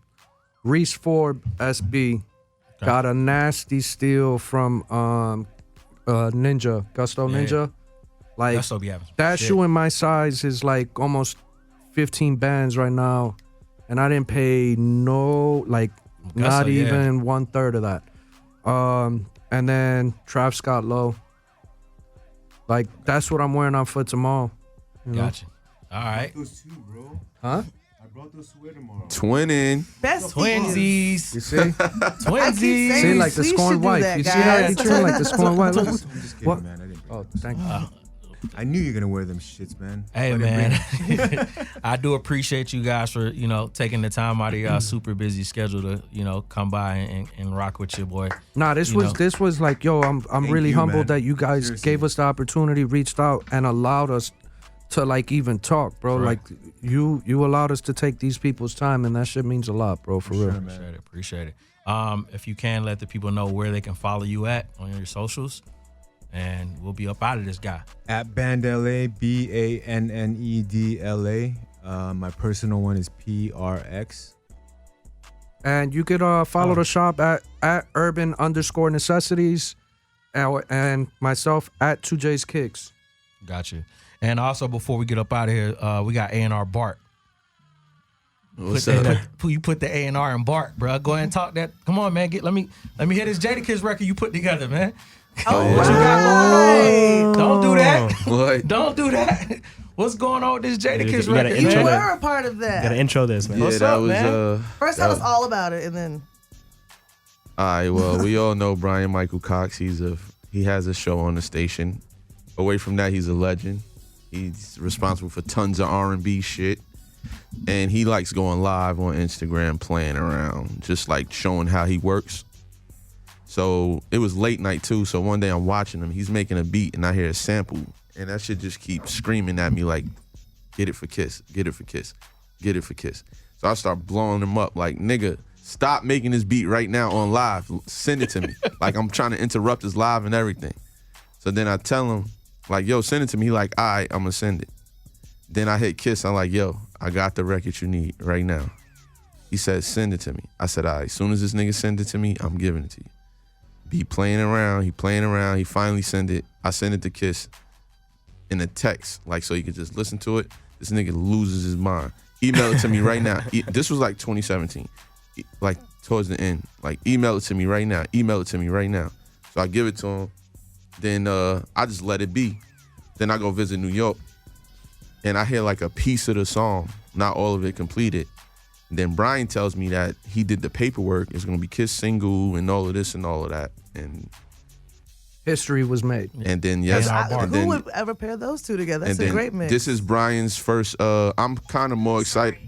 Reese Forb SB, got a nasty steal from Ninja, Gusto Ninja. Like Gusto be having some that shit. shoe in my size is like almost 15 bands right now, and I didn't pay not even 1/3 of that. And then Trav Scott Low. Like that's what I'm wearing on foot tomorrow. Gotcha. All right. Those 2, bro. Huh? I brought those to wear tomorrow. Twinning. Best Twinsies. You see? Twinsies. See, like the scorned wife. You see how he turned like the scorned wife? I'm just kidding, What? man. I didn't. Oh, thank you. I knew you were gonna wear them shits, man. Hey, man. I do appreciate you guys for, taking the time out of your super busy schedule to, come by and rock with your boy. Nah, this was like, yo, I'm really you, humbled man. that you guys Seriously. gave us the opportunity, reached out, and allowed us to like even talk, bro. Right. Like you allowed us to take these people's time, and that shit means a lot, bro, for real. Appreciate it. If you can, let the people know where they can follow you at on your socials, and we'll be up out of this guy. At BannedLA, BANNEDLA. My personal one is PRX. And you could follow the shop at urban_necessities, and myself at 2J's Kicks. Gotcha. And also, before we get up out of here, we got A&R Bart. What's up? You put the A&R in Bart, bro. Go ahead and talk that. Come on, man. Let me hear this Jadakiss record you put together, man. Oh, what you got? Don't do that. What? Don't do that. What's going on with this Jadakiss You gotta record, intro You man? were a part of that. Gotta intro this, man. Yeah, What's that up, was man? First, tell us all about it, and then All right, well, we all know Brian Michael Cox. He has a show on the station. Away from that, he's a legend. He's responsible for tons of R&B shit. And he likes going live on Instagram, playing around, just like showing how he works. So it was late night too. So one day I'm watching him. He's making a beat and I hear a sample. And that shit just keeps screaming at me like, get it for Kiss, get it for Kiss, get it for Kiss. So I start blowing him up like, nigga, stop making this beat right now on live. Send it to me. Like I'm trying to interrupt his live and everything. So then I tell him, like, yo, send it to me. He like, all right, I'm going to send it. Then I hit Kiss. I'm like, yo, I got the record you need right now. He said, send it to me. I said, all right, as soon as this nigga send it to me, I'm giving it to you. Be playing around. He playing around. He finally send it. I send it to Kiss in a text, like so he could just listen to it. This nigga loses his mind. Email it to me right now. This was like 2017, like towards the end. Like, email it to me right now. Email it to me right now. So I give it to him. Then I just let it be. Then I go visit New York. And I hear like a piece of the song, not all of it completed. And then Brian tells me that he did the paperwork. It's going to be Kiss single and all of this and all of that. And history was made. And then, yes. Who would ever pair those two together? That's a great mix. This is Brian's first. I'm kind of more excited.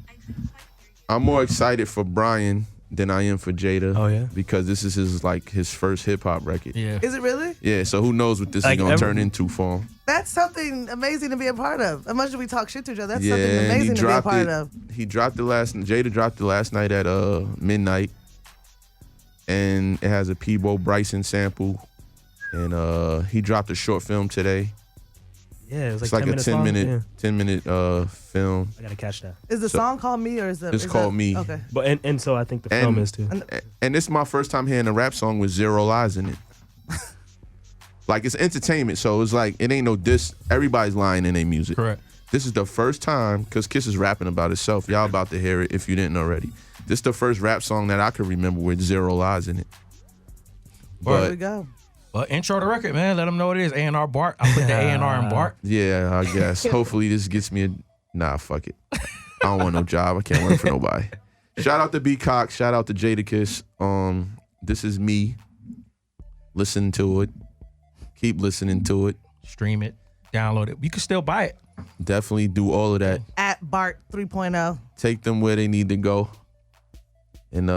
I'm more excited for Brian than I am for Jada. Oh, yeah? Because this is his first hip-hop record. Yeah. Is it really? Yeah, so who knows what this is going to turn into for him. That's something amazing to be a part of. As much as we talk shit to each other, that's something amazing to be a part of. He dropped Jada dropped it last night at midnight. And it has a Peebo Bryson sample. And he dropped a short film today. Yeah, it was it's like 10 a 10 minute, long. 10 minute film. I gotta catch that. Is the song called Me or is it? It's called Me. Okay. But and so I think the film is too. And this is my first time hearing a rap song with zero lies in it. Like, it's entertainment, so it's like it ain't no diss. Everybody's lying in their music. Correct. This is the first time, because Kiss is rapping about itself. Y'all about to hear it if you didn't already. This is the first rap song that I could remember with zero lies in it. There we go. Well, intro the record, man. Let them know what it is. A&R Bart. I put the A&R in Bart. Yeah, I guess. Hopefully this gets me nah, fuck it. I don't want no job. I can't work for nobody. Shout out to B Cox. Shout out to Jadakiss. This is me. Listen to it. Keep listening to it. Stream it. Download it. You can still buy it. Definitely do all of that. At Bart 3.0. Take them where they need to go. And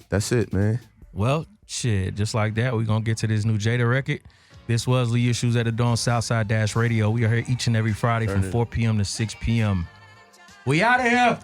that's it, man. Well, shit, just like that, we're going to get to this new Jada record. This was Lee Issues at the Dawn, Southside Dash Radio. We are here each and every Friday from 4 p.m. to 6 p.m. We out of here.